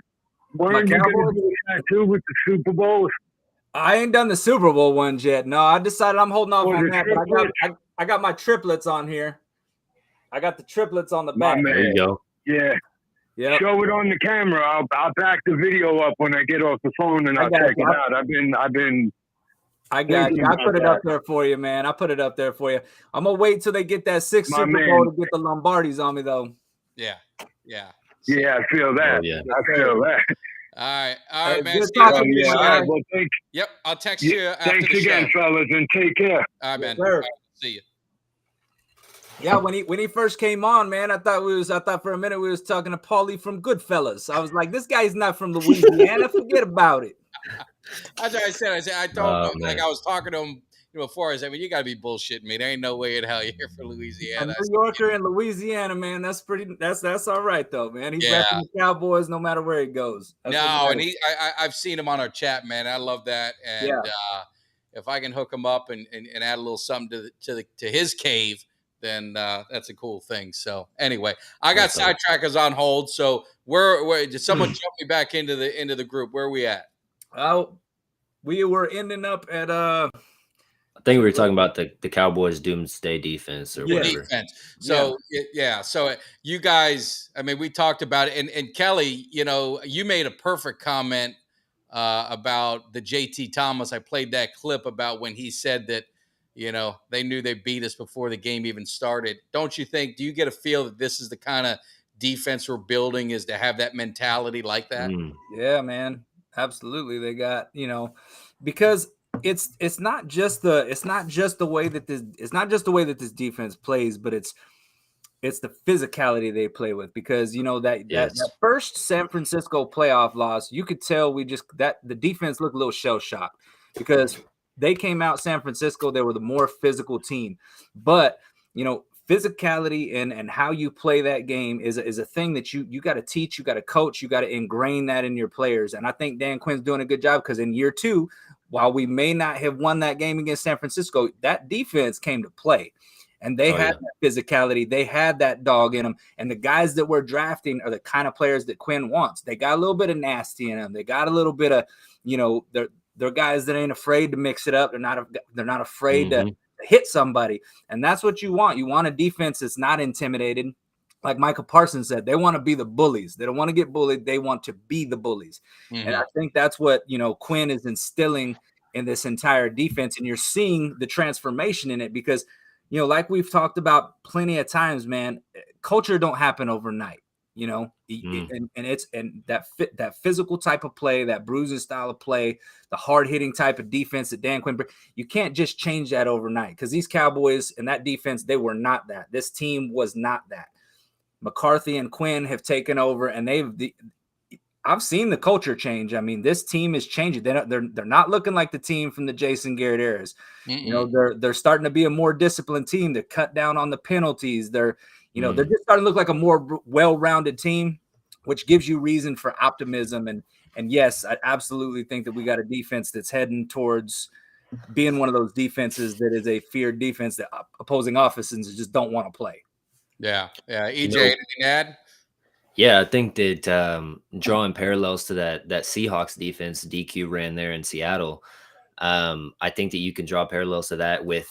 Weren't you going to do a tattoo with the Super Bowls? I ain't done the Super Bowl ones yet. No, I decided I'm holding off on that. But I got my triplets on here. I got the triplets on the back. There you go. Yeah. Yep. Show it on the camera. I'll back the video up when I get off the phone and I'll check it out. I got you. I put it up there for you, man. I put it up there for you. I'm gonna wait till they get that sixth Super Bowl to get the Lombardis on me, though. Yeah. Yeah, I feel that. Oh, yeah. I feel that. All right, man. Yep, I'll text you after thanks the again, show. fellas, and take care. All right, man. All right, see you. Yeah, when he first came on, man, I thought for a minute we was talking to Paulie from Goodfellas. I was like, this guy's not from Louisiana. Forget about it. That's what I said. I told him, I was talking to him before. I said, you got to be bullshitting me. There ain't no way in hell you're here for Louisiana. A New Yorker in Louisiana, man. That's all right though, man. He's repping the Cowboys no matter where he goes. I've seen him on our chat, man. I love that. And if I can hook him up and add a little something to his cave, then that's a cool thing. So anyway, I got sidetrackers on hold. So where did someone jump me back into the group? Where are we at? We were ending up at I think we were talking about the Cowboys' doomsday defense or whatever. Defense. So So you guys, I mean, we talked about it, and Kelly, you made a perfect comment about the JT Thomas. I played that clip about when he said that they knew they beat us before the game even started. Don't you think? Do you get a feel that this is the kind of defense we're building, is to have that mentality like that? Yeah, man, absolutely. They got because it's not just the way that this defense plays, but it's the physicality they play with, because that Yes. first San Francisco playoff loss, you could tell that the defense looked a little shell shocked, because they came out San Francisco, they were the more physical team, but physicality and how you play that game is a thing that you got to teach, you got to coach, you got to ingrain that in your players. And I think Dan Quinn's doing a good job, because in year 2, while we may not have won that game against San Francisco, that defense came to play. And they had that physicality. They had that dog in them. And the guys that we're drafting are the kind of players that Quinn wants. They got a little bit of nasty in them. They got a little bit of, they're guys that ain't afraid to mix it up. They're not afraid to hit somebody. And that's what you want. You want a defense that's not intimidated. Like Michael Parsons said, they want to be the bullies. They don't want to get bullied. They want to be the bullies. And I think that's what, Quinn is instilling in this entire defense. And you're seeing the transformation in it, because, like we've talked about plenty of times, man, culture don't happen overnight, and that physical type of play, that bruising style of play, the hard hitting type of defense that Dan Quinn, you can't just change that overnight, because these Cowboys and that defense, they were not that. This team was not that. McCarthy and Quinn have taken over, and I've seen the culture change. I mean, this team is changing. They're not looking like the team from the Jason Garrett eras. They're starting to be a more disciplined team to cut down on the penalties. They're just starting to look like a more well-rounded team, which gives you reason for optimism. And yes, I absolutely think that we got a defense that's heading towards being one of those defenses that is a feared defense that opposing offenses just don't want to play. Yeah. EJ, anything to add? Yeah, I think that drawing parallels to that Seahawks defense DQ ran there in Seattle, I think that you can draw parallels to that with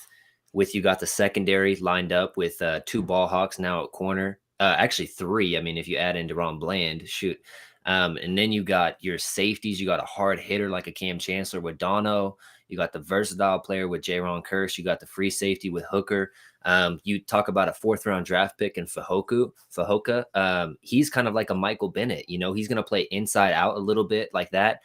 you got the secondary lined up with 2 ball hawks now at corner, actually 3. I mean, if you add in Deron Bland, shoot. And then you got your safeties. You got a hard hitter like a Cam Chancellor with Dono. You got the versatile player with Jaron Kearse. You got the free safety with Hooker. You talk about a 4th-round draft pick in Fahoka. He's kind of like a Michael Bennett. He's going to play inside out a little bit like that.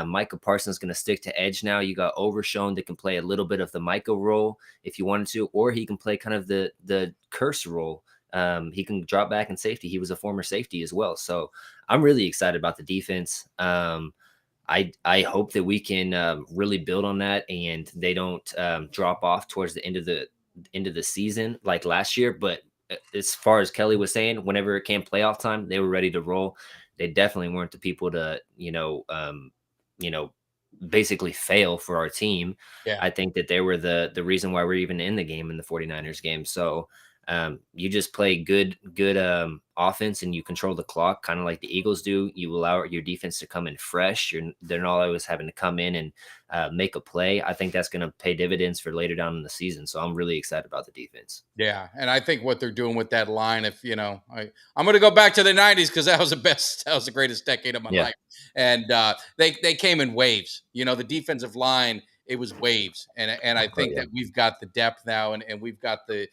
Micah Parsons is going to stick to edge now. You got Overshown that can play a little bit of the Micah role if you wanted to, or he can play kind of the Kearse role. He can drop back in safety. He was a former safety as well. So I'm really excited about the defense. I hope that we can really build on that, and they don't drop off towards the end of the season like last year. But as far as Kelly was saying, whenever it came playoff time, they were ready to roll. They definitely weren't the people to basically fail for our team. Yeah. I think that they were the reason why we're even in the game, in the 49ers game. So you just play good offense, and you control the clock kind of like the Eagles do. You allow your defense to come in fresh. They're not always having to come in and make a play. I think that's going to pay dividends for later down in the season. So I'm really excited about the defense. Yeah, and I think what they're doing with that line, if I'm going to go back to the 90s, because that was the greatest decade of my life. And they came in waves. The defensive line, it was waves, and I think that we've got the depth now, and we've got the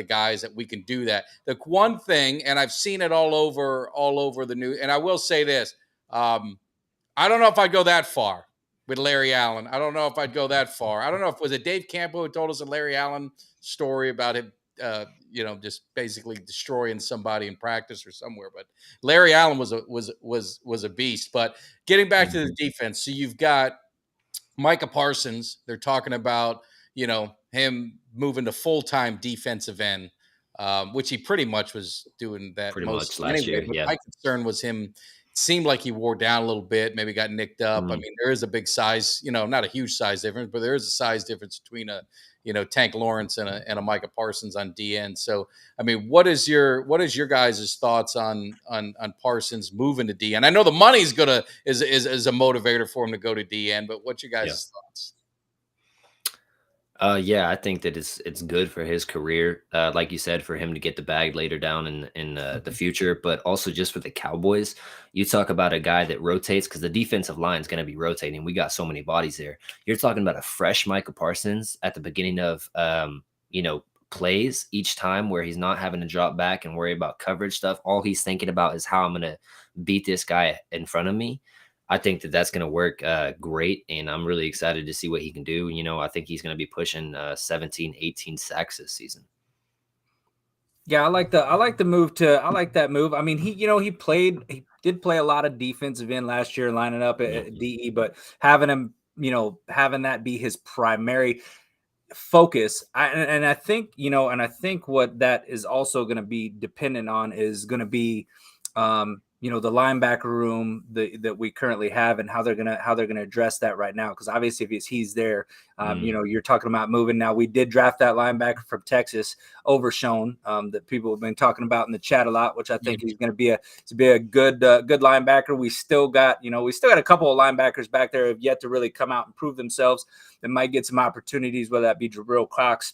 guys that we can do that. The one thing, and I've seen it all over the news, and I will say this, I don't know if I'd go that far with Larry Allen. I don't know if I'd go that far. I don't know if was it Dave Campbell who told us a Larry Allen story about him, just basically destroying somebody in practice or somewhere. But Larry Allen was a beast. But getting back to the defense, so you've got Micah Parsons. They're talking about him moving to full-time defensive end, which he pretty much was doing that pretty most much last anyway. year. But Yeah. my concern was him. Seemed like he wore down a little bit, maybe got nicked up. I mean, there is a big size, not a huge size difference, but there is a size difference between a Tank Lawrence and a Micah Parsons on DN. So, I mean, what is your guys' thoughts on Parsons moving to DN? I know the money's is a motivator for him to go to DN, but what's your guys' thoughts? Yeah, I think that it's good for his career, like you said, for him to get the bag later down in the future, but also just for the Cowboys. You talk about a guy that rotates, because the defensive line is going to be rotating. We got so many bodies there. You're talking about a fresh Micah Parsons at the beginning of plays each time, where he's not having to drop back and worry about coverage stuff. All he's thinking about is how I'm going to beat this guy in front of me. I think that that's going to work great, and I'm really excited to see what he can do. You know, I think he's going to be pushing 17, 18 sacks this season. Yeah, I like that move. I mean, he did play a lot of defensive end last year, lining up at DE, but having him, having that be his primary focus. I think, I think what that is also going to be dependent on is going to be, the linebacker room that we currently have and how they're gonna address that right now. Because obviously, if he's there, you're talking about moving. Now, we did draft that linebacker from Texas, Overshown, that people have been talking about in the chat a lot, which I think he's going to be a good linebacker. We still got a couple of linebackers back there who have yet to really come out and prove themselves. That might get some opportunities, whether that be Jabril Cox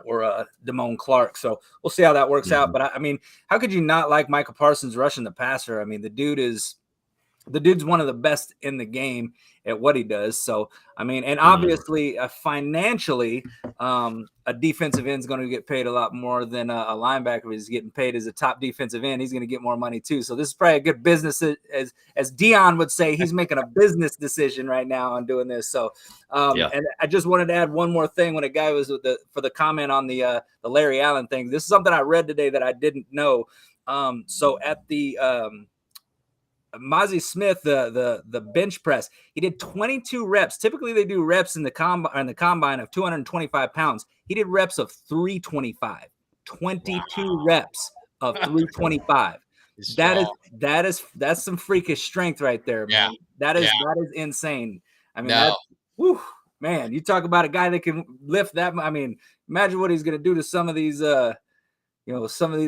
or Damone Clark. So we'll see how that works out. But I mean, how could you not like Michael Parsons rushing the passer? I mean, the dude's one of the best in the game at what he does. So, I mean, and obviously financially, a defensive end is going to get paid a lot more than a linebacker is getting paid as a top defensive end. He's going to get more money too. So this is probably a good business, as Dion would say. He's making a business decision right now on doing this. So, and I just wanted to add one more thing when a guy was for the comment on the Larry Allen thing. This is something I read today that I didn't know. So at the Mozzie Smith, the bench press, he did 22 reps. Typically, they do reps in the combine of 225 pounds. He did reps of 325. 22 reps of 325. That's some freakish strength right there, man. That is insane. I mean, man, you talk about a guy that can lift that. I mean, imagine what he's going to do to some of these,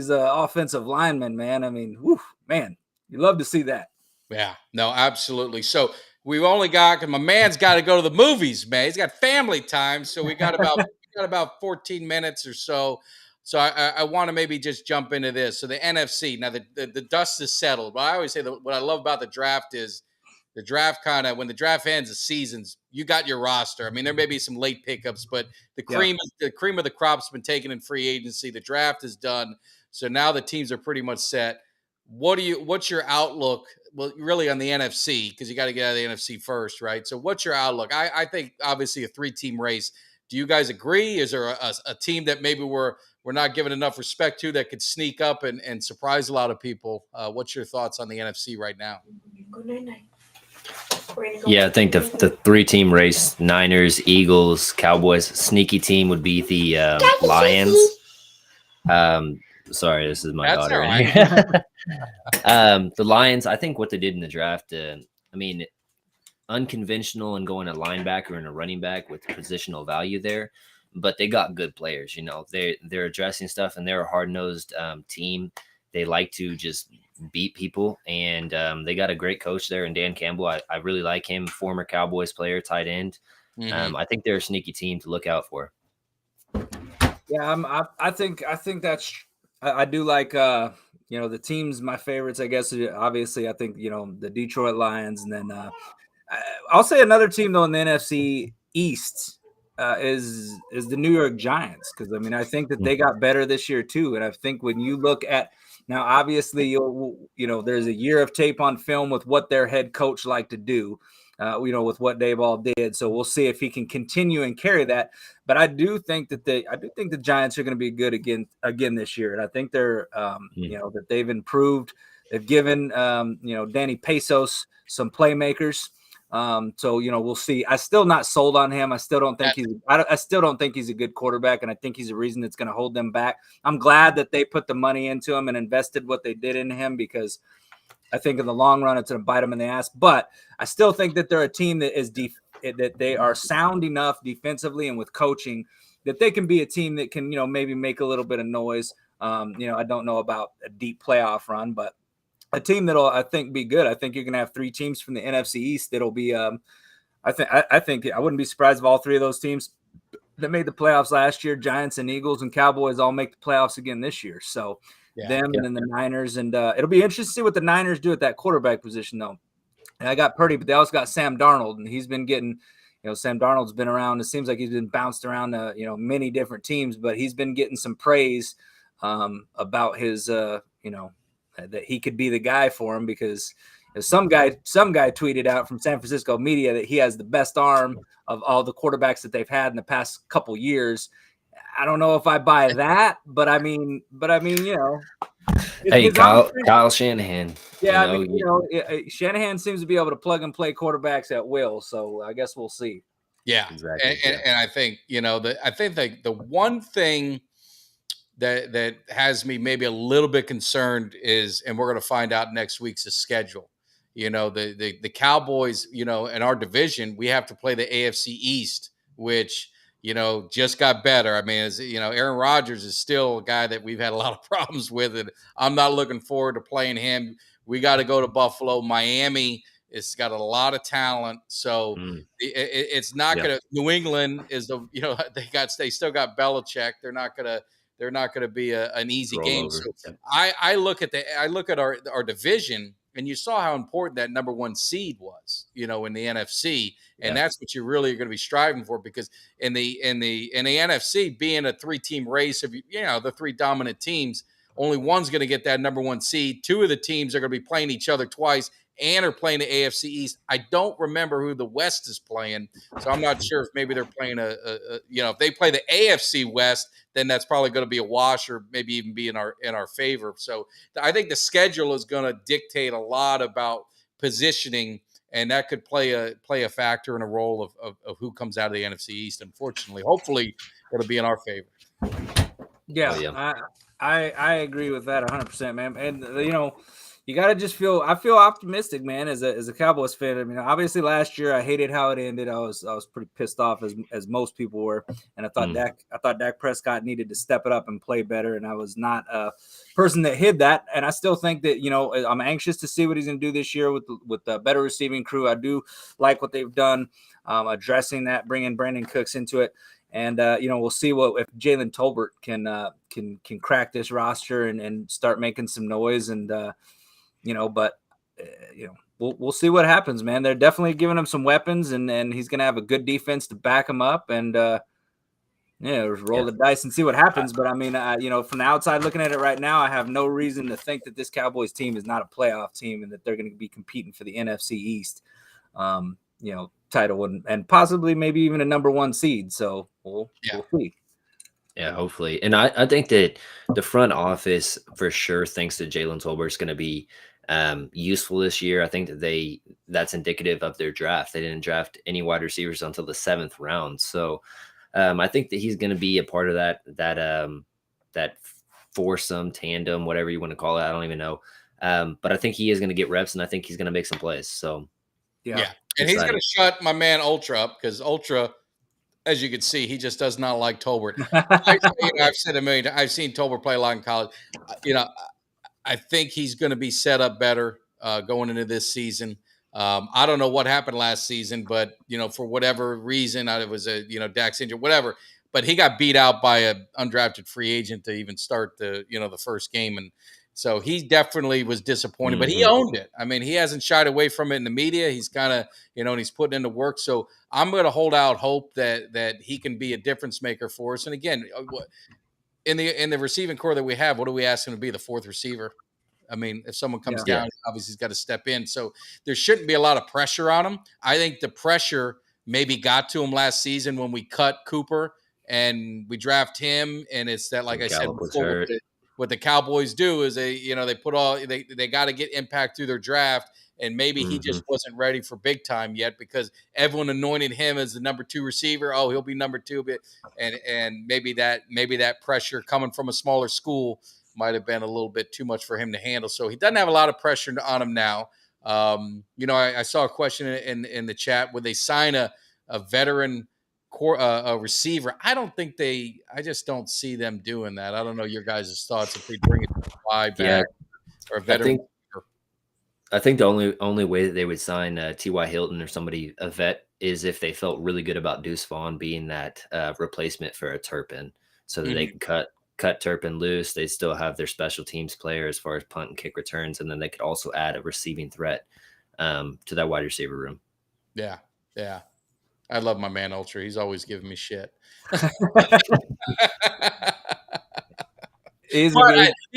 offensive linemen, man. I mean, man, you love to see that. Yeah, no, absolutely. So we've only got, my man's got to go to the movies, man. He's got family time. So we got about 14 minutes or so. So I want to maybe just jump into this. So the NFC, now the dust is settled. But I always say that what I love about the draft is the draft when the draft ends, the seasons, you got your roster. I mean, there may be some late pickups, but the cream of the crop's been taken in free agency. The draft is done. So now the teams are pretty much set. What's your outlook? Well, really on the NFC, because you got to get out of the NFC first, right? So what's your outlook? I think obviously a 3-team race. Do you guys agree? Is there a team that maybe we're not giving enough respect to that could sneak up and surprise a lot of people? What's your thoughts on the NFC right now? Yeah, I think the 3-team race, Niners, Eagles, Cowboys, sneaky team would be the Lions. Sorry, this is my daughter. Right. The Lions, I think what they did in the draft, I mean, unconventional and going a linebacker and a running back with positional value there, but they got good players. They're addressing stuff, and they're a hard-nosed team. They like to just beat people, and they got a great coach there in Dan Campbell. I really like him, former Cowboys player, tight end. I think they're a sneaky team to look out for. Yeah, I think that's. I do like the teams. My favorites, I guess. Obviously, I think the Detroit Lions, and then I'll say another team though in the NFC East is the New York Giants, because I mean I think that they got better this year too, and I think when you look at now, obviously there's a year of tape on film with what their head coach liked to do. With what Daboll did. So we'll see if he can continue and carry that. But I do think that the Giants are going to be good again this year. And I think they're, that they've improved. They've given, Danny Pesos some playmakers. So we'll see. I'm still not sold on him. I still don't think he's a good quarterback, and I think he's a reason that's going to hold them back. I'm glad that they put the money into him and invested what they did in him, because I think in the long run, it's going to bite them in the ass. But I still think that they're a team that is that they are sound enough defensively and with coaching that they can be a team that can, maybe make a little bit of noise. I don't know about a deep playoff run, but a team that'll, I think, be good. I think you're going to have 3 teams from the NFC East that'll be. I think I wouldn't be surprised if all 3 of those teams that made the playoffs last year, Giants and Eagles and Cowboys, all make the playoffs again this year. So. And then the Niners, and it'll be interesting to see what the Niners do at that quarterback position, though. And I got Purdy, but they also got Sam Darnold, and he's been getting, Sam Darnold's been around. It seems like he's been bounced around, many different teams, but he's been getting some praise about his, that he could be the guy for him, because, Some guy tweeted out from San Francisco media that he has the best arm of all the quarterbacks that they've had in the past couple years. I don't know if I buy that, but I mean, you know, Hey, Kyle Shanahan. Yeah, I mean, Shanahan seems to be able to plug and play quarterbacks at will, so I guess we'll see. Yeah, exactly. And I think I think the one thing that has me maybe a little bit concerned is, and we're going to find out next week's the schedule. The Cowboys, in our division, we have to play the AFC East, which just got better. I mean, Aaron Rodgers is still a guy that we've had a lot of problems with, and I'm not looking forward to playing him. We got to go to Buffalo. Miami, it's got a lot of talent, so it's not going to. New England is they still got Belichick. They're not going to be an easy game. So I look at our division, and you saw how important that number one seed was, in the NFC, and that's what you really are going to be striving for, because in the NFC, being a 3-team race of the 3 dominant teams, only one's going to get that number one seed. 2 of the teams are going to be playing each other twice and are playing the AFC East. I don't remember who the West is playing, so I'm not sure if maybe they're playing if they play the AFC West, then that's probably going to be a wash, or maybe even be in our favor. So I think the schedule is going to dictate a lot about positioning, and that could play a factor in a role of who comes out of the NFC East. Unfortunately, hopefully it'll be in our favor. Yeah, I agree with that 100%, man. And you got to just I feel optimistic, man, as a Cowboys fan. I mean, obviously last year I hated how it ended. I was pretty pissed off, as most people were. And I thought Dak Prescott needed to step it up and play better. And I was not a person that hid that. And I still think that, I'm anxious to see what he's going to do this year with the better receiving crew. I do like what they've done, addressing that, bringing Brandon Cooks into it. And we'll see if Jalen Tolbert can crack this roster and start making some noise. And we'll see what happens, man. They're definitely giving him some weapons, and he's going to have a good defense to back him up, and roll the dice and see what happens. But I mean, from the outside looking at it right now, I have no reason to think that this Cowboys team is not a playoff team and that they're going to be competing for the NFC East, title and possibly maybe even a number one seed. So we'll see. Yeah, hopefully. And I think that the front office for sure thinks that Jalen Tolbert is going to be useful this year. I think that that's indicative of their draft. They didn't draft any wide receivers until the 7th round. So I think that he's going to be a part of that foursome, tandem, whatever you want to call it. I don't even know. But I think he is going to get reps, and I think he's going to make some plays. So yeah. And he's going to shut my man Ultra up, because Ultra, as you can see, he just does not like Tolbert. I've said a million times, I've seen Tolbert play a lot in college. I think he's going to be set up better going into this season. I don't know what happened last season, but for whatever reason, it was Dak's injury, whatever. But he got beat out by an undrafted free agent to even start the first game, and so he definitely was disappointed. But he owned it. I mean, he hasn't shied away from it in the media. He's kind of and he's putting into work. So I'm going to hold out hope that he can be a difference maker for us. And again, in the receiving core that we have, what do we ask him to be? The 4th receiver. I mean, if someone comes down, obviously he's got to step in. So there shouldn't be a lot of pressure on him. I think the pressure maybe got to him last season when we cut Cooper and we draft him. And it's that, like I said before, what the Cowboys do is they got to get impact through their draft. And maybe he just wasn't ready for big time yet, because everyone anointed him as the number 2 receiver. Oh, he'll be number 2. And maybe that pressure coming from a smaller school might have been a little bit too much for him to handle. So he doesn't have a lot of pressure on him now. I saw a question in the chat. Would they sign a veteran a receiver? I just don't see them doing that. I don't know your guys' thoughts if they bring it to a back or a veteran. I think the only way that they would sign T.Y. Hilton or a vet, is if they felt really good about Deuce Vaughn being that replacement for a Turpin, so that they can cut Turpin loose. They still have their special teams player as far as punt and kick returns, and then they could also add a receiving threat to that wide receiver room. Yeah. I love my man Ultra. He's always giving me shit. He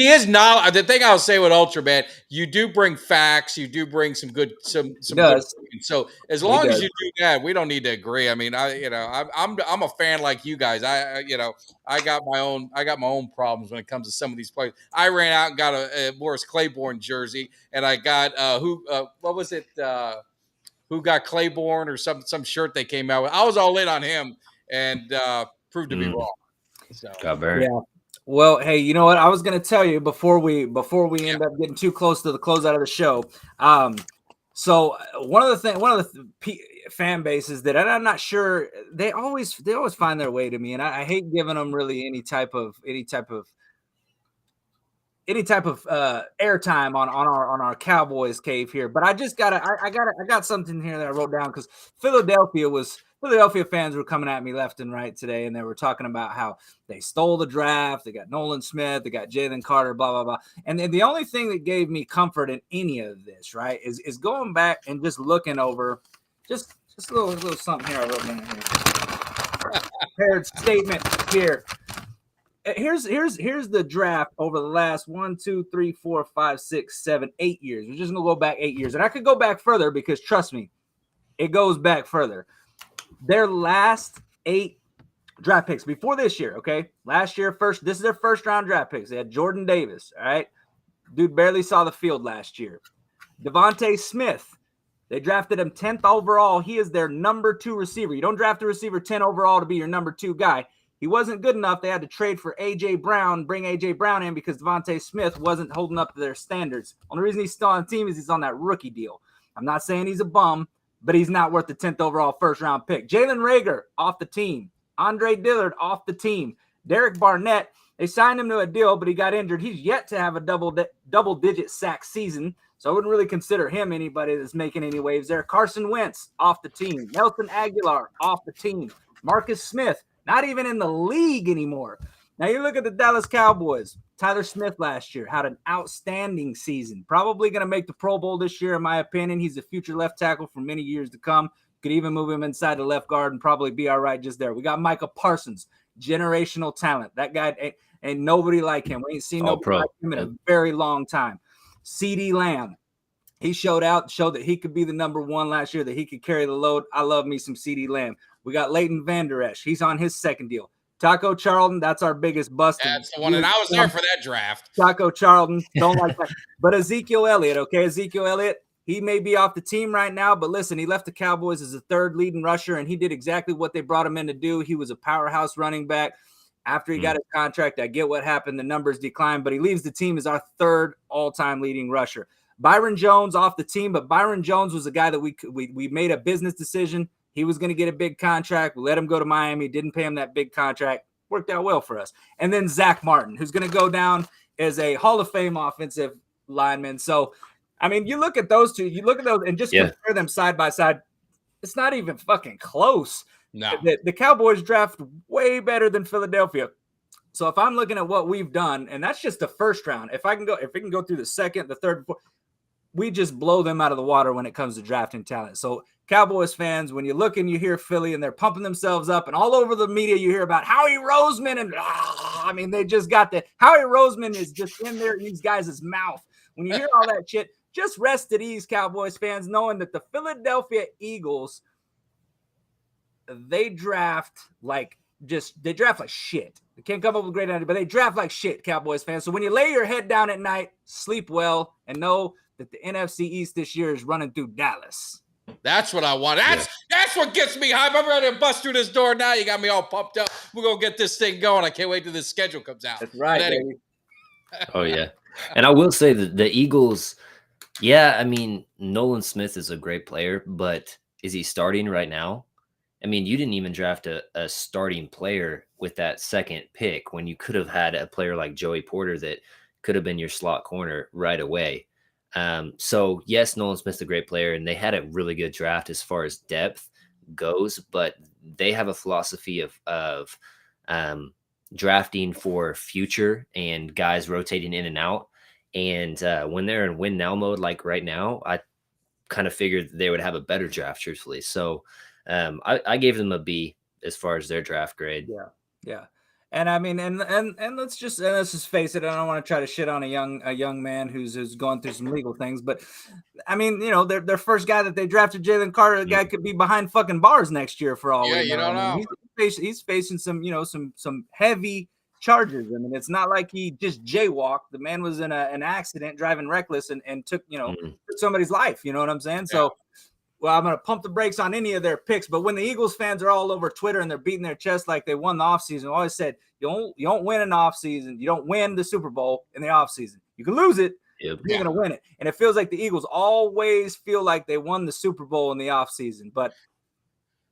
is not. The thing I'll say with Ultra, man, you do bring facts. You do bring some good. Good. So as long as you do that, we don't need to agree. I mean, I'm a fan like you guys. I got my own problems when it comes to some of these players. I ran out and got a Morris Claiborne jersey, and I got what was it? Who got Claiborne or some shirt they came out with. I was all in on him and proved to be wrong. So got burned. Yeah. Well, hey, you know what? I was going to tell you before we end up getting too close to the closeout of the show. So one of the fan bases that I'm not sure, they always find their way to me, and I hate giving them really any type of airtime on our Cowboys cave here. But I got something here that I wrote down because Philadelphia fans were coming at me left and right today, and they were talking about how they stole the draft. They got Nolan Smith, they got Jalen Carter, blah, blah, blah. And then the only thing that gave me comfort in any of this, right, is going back and just looking over just a little something here I wrote down here. Prepared statement here. Here's the draft over the last 1, 2, 3, 4, 5, 6, 7, 8 years. We're just gonna go back 8 years, and I could go back further because trust me, it goes back further. Their last 8 draft picks before this year, okay? Last year, this is their first round draft picks. They had Jordan Davis, all right? Dude barely saw the field last year. Devontae Smith, they drafted him 10th overall. He is their number 2 receiver. You don't draft a receiver 10 overall to be your number 2 guy. He wasn't good enough. They had to trade for A.J. Brown, bring A.J. Brown in because Devontae Smith wasn't holding up to their standards. Only reason he's still on the team is he's on that rookie deal. I'm not saying he's a bum, but he's not worth the 10th overall first-round pick. Jalen Reagor off the team. Andre Dillard off the team. Derek Barnett, they signed him to a deal, but he got injured. He's yet to have a double-digit sack season, so I wouldn't really consider him anybody that's making any waves there. Carson Wentz off the team. Nelson Aguilar off the team. Marcus Smith, not even in the league anymore. Now you look at the Dallas Cowboys. Tyler Smith last year had an outstanding season. Probably going to make the Pro Bowl this year, in my opinion. He's a future left tackle for many years to come. Could even move him inside the left guard and probably be all right just there. We got Micah Parsons, generational talent. That guy ain't nobody like him. We ain't seen nobody like him in a very long time. CeeDee Lamb. He showed that he could be the number 1 last year, that he could carry the load. I love me some CeeDee Lamb. We got Leighton Vander Esch. He's on his second deal. Taco Charlton, that's our biggest bust. That's the one, and I was there for that draft. Taco Charlton, don't like that. But Ezekiel Elliott, okay? Ezekiel Elliott, he may be off the team right now, but listen, he left the Cowboys as a 3rd leading rusher, and he did exactly what they brought him in to do. He was a powerhouse running back. After he got his contract, I get what happened. The numbers declined, but he leaves the team as our 3rd all-time leading rusher. Byron Jones off the team, but Byron Jones was a guy that we made a business decision. He was going to get a big contract. We let him go to Miami. Didn't pay him that big contract. Worked out well for us. And then Zach Martin, who's going to go down as a Hall of Fame offensive lineman. So, I mean, you look at those two, and just compare them side by side. It's not even fucking close. No. The Cowboys draft way better than Philadelphia. So if I'm looking at what we've done, and that's just the first round, if we can go through the second, the third, fourth, we just blow them out of the water when it comes to drafting talent. So Cowboys fans, when you look and you hear Philly and they're pumping themselves up, and all over the media you hear about Howie Roseman, and I mean, they just got the Howie Roseman is just in there in these guys' mouth. When you hear all that shit, just rest at ease, Cowboys fans, knowing that the Philadelphia Eagles, they draft like shit. They can't come up with great idea, but they draft like shit, Cowboys fans. So when you lay your head down at night, sleep well, and know that the NFC East this year is running through Dallas. That's what I want. That's what gets me hype. I'm ready to bust through this door now. You got me all pumped up. We're going to get this thing going. I can't wait till this schedule comes out. That's right, anyway. Oh, yeah. And I will say that the Eagles, I mean, Nolan Smith is a great player, but is he starting right now? I mean, you didn't even draft a starting player with that second pick when you could have had a player like Joey Porter that could have been your slot corner right away. So yes, Nolan Smith's a great player, and they had a really good draft as far as depth goes, but they have a philosophy of drafting for future and guys rotating in and out. And when they're in win now mode, like right now, I kind of figured they would have a better draft, truthfully. So I gave them a B as far as their draft grade. Yeah. And I mean, and let's just face it. I don't want to try to shit on a young man who's going through some legal things, but I mean, their first guy that they drafted, Jalen Carter, the guy could be behind fucking bars next year for all Yeah, we you know. don't I know. mean, he's facing some some heavy charges. I mean, it's not like he just jaywalked. The man was in an accident driving reckless and took took somebody's life. You know what I'm saying? Yeah. So. Well, I'm going to pump the brakes on any of their picks. But when the Eagles fans are all over Twitter and they're beating their chest like they won the offseason, I always said, you don't win an offseason. You don't win the Super Bowl in the offseason. You can lose it, Yep. but you're going to win it. And it feels like the Eagles always feel like they won the Super Bowl in the offseason. But,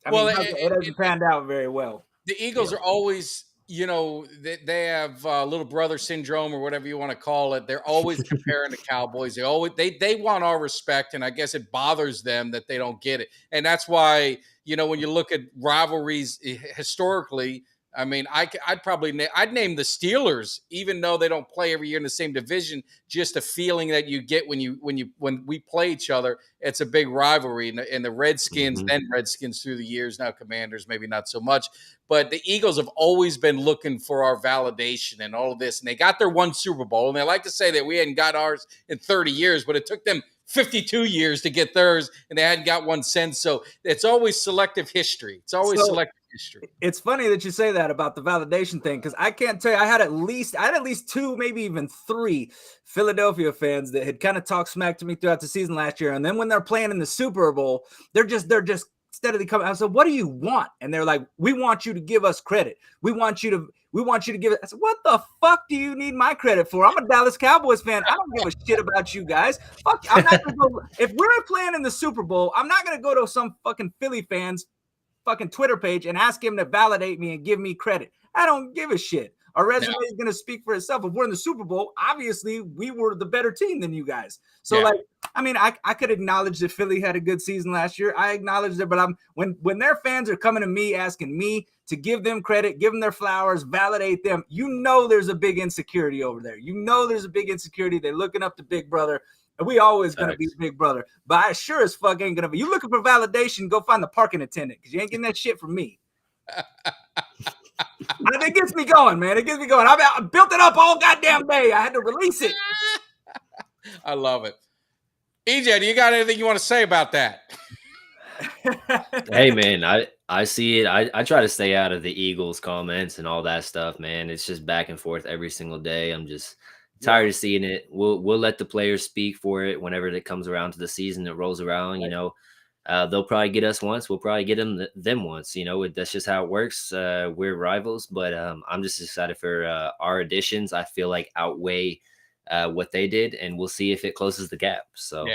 I mean, it hasn't panned out very well. The Eagles are always, they have little brother syndrome or whatever you want to call it. They're always comparing the Cowboys. They want our respect, and I guess it bothers them that they don't get it. And that's why, when you look at rivalries historically, I mean, I'd name the Steelers, even though they don't play every year in the same division. Just a feeling that you get when we play each other. It's a big rivalry. And the Redskins, then Redskins through the years, now Commanders, maybe not so much. But the Eagles have always been looking for our validation and all of this. And they got their one Super Bowl. And they like to say that we hadn't got ours in 30 years, but it took them 52 years to get theirs, and they hadn't got one since. So it's always selective history. It's always selective history. It's funny that you say that about the validation thing, because I can't tell you, I had at least two, maybe even three Philadelphia fans that had kind of talked smack to me throughout the season last year. And then when they're playing in the Super Bowl, they're just steadily coming. I said, what do you want? And they're like, we want you to give us credit. We want you to give it. I said, what the fuck do you need my credit for? I'm a Dallas Cowboys fan. I don't give a shit about you guys. Fuck, I'm not gonna go. If we're playing in the Super Bowl, I'm not gonna go to some fucking Philly fans fucking Twitter page and ask him to validate me and give me credit. I don't give a shit. Our resume is going to speak for itself. If we're in the Super Bowl, obviously we were the better team than you guys. So I mean, I could acknowledge that Philly had a good season last year. I acknowledge it, but when their fans are coming to me asking me to give them credit, give them their flowers, validate them, there's a big insecurity over there. There's a big insecurity. They're looking up to Big Brother. And we always going to be Big Brother. But I sure as fuck ain't going to be. You looking for validation, go find the parking attendant, because you ain't getting that shit from me. It gets me going, man. It gets me going. I built it up all goddamn day. I had to release it. I love it. EJ, do you got anything you want to say about that? Hey, man, I see it. I try to stay out of the Eagles comments and all that stuff, man. It's just back and forth every single day. I'm just tired of seeing it. We'll let the players speak for it whenever it comes around to the season that rolls around. They'll probably get us once. We'll probably get them once. That's just how it works. We're rivals, but I'm just excited for our additions. I feel like outweigh what they did, and we'll see if it closes the gap. So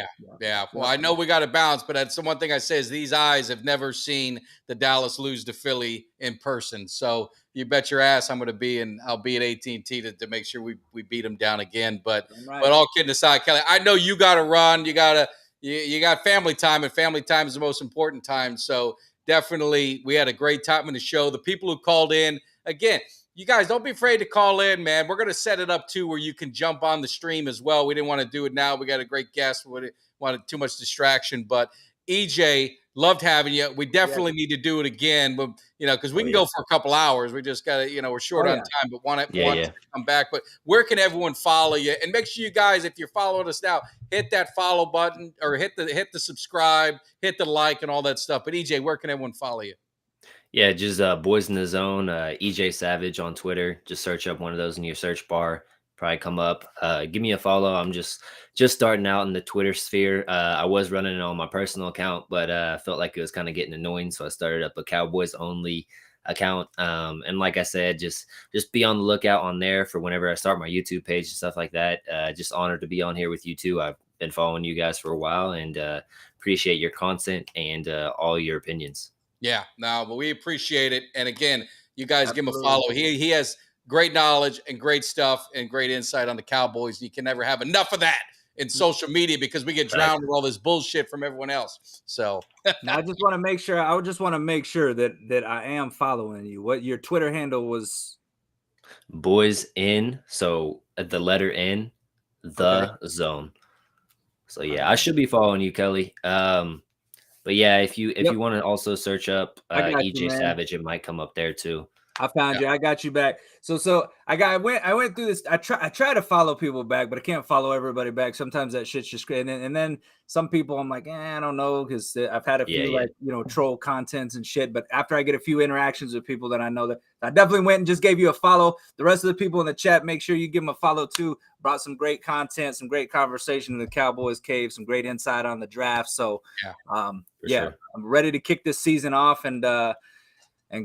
yeah. Well, I know we got to balance, but that's the one thing I say is these eyes have never seen the Dallas lose to Philly in person. So you bet your ass I'll be at AT&T to make sure we beat them down again. But all kidding aside, Kelly, I know you got to run. You got family time, and family time is the most important time. So definitely, we had a great time in the show. The people who called in, again, you guys don't be afraid to call in, man. We're going to set it up too where you can jump on the stream as well. We didn't want to do it now. We got a great guest. We didn't want too much distraction, but EJ, loved having you. We definitely need to do it again, but because we can go for a couple hours. We just got to, we're short on time, but want to come back. But where can everyone follow you? And make sure you guys, if you're following us now, hit that follow button or hit the subscribe, hit the like and all that stuff. But EJ, where can everyone follow you? Yeah, just Boys in the Zone, EJ Savage on Twitter. Just search up one of those in your search bar. Probably come up. Give me a follow. I'm just starting out in the Twitter sphere. I was running it on my personal account, but I felt like it was kind of getting annoying, so I started up a Cowboys only account. And like I said, just be on the lookout on there for whenever I start my YouTube page and stuff like that. Just honored to be on here with you too. I've been following you guys for a while and appreciate your content and all your opinions. Yeah, no, but we appreciate it. And again, you guys give him a follow. He has great knowledge and great stuff and great insight on the Cowboys. You can never have enough of that in social media because we get drowned with all this bullshit from everyone else. So now I just want to make sure. I would just want to make sure that I am following you. What your Twitter handle was? Boys in. So the letter N, the zone. So yeah, I should be following you, Kelly. But yeah, if you want to also search up EJ Savage, it might come up there too. I found you. I got you back. So I went through this. I try to follow people back, but I can't follow everybody back. Sometimes that shit's just great. And then some people I'm like, I don't know, because I've had a few like troll contents and shit. But after I get a few interactions with people that I know, that I definitely went and just gave you a follow. The rest of the people in the chat, make sure you give them a follow too. Brought some great content, some great conversation in the Cowboys Cave, some great insight on the draft. So Sure. I'm ready to kick this season off and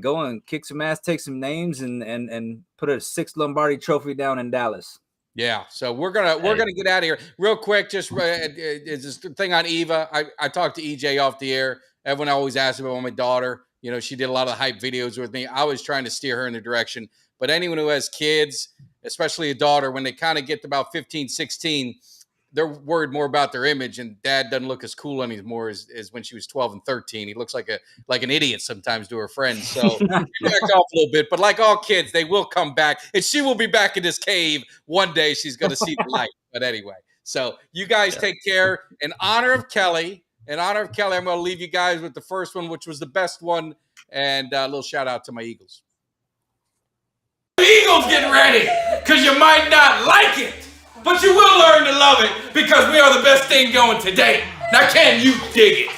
go and kick some ass, take some names, and put a 6th Lombardi trophy down in Dallas. Yeah, so we're gonna get out of here real quick. Just this thing on Eva. I talked to EJ off the air. Everyone always asks about my daughter. You know, she did a lot of hype videos with me. I was trying to steer her in the direction. But anyone who has kids, especially a daughter, when they kind of get to about 15, 16, they're worried more about their image, and dad doesn't look as cool anymore as when she was 12 and 13. He looks like an idiot sometimes to her friends. So back off a little bit, but like all kids, they will come back, and she will be back in this cave one day. She's going to see the light. But anyway, so you guys take care. In honor of Kelly, I'm going to leave you guys with the first one, which was the best one, and a little shout out to my Eagles. Eagles, get ready, because you might not like it, but you will learn to love it, because we are the best thing going today. Now, can you dig it?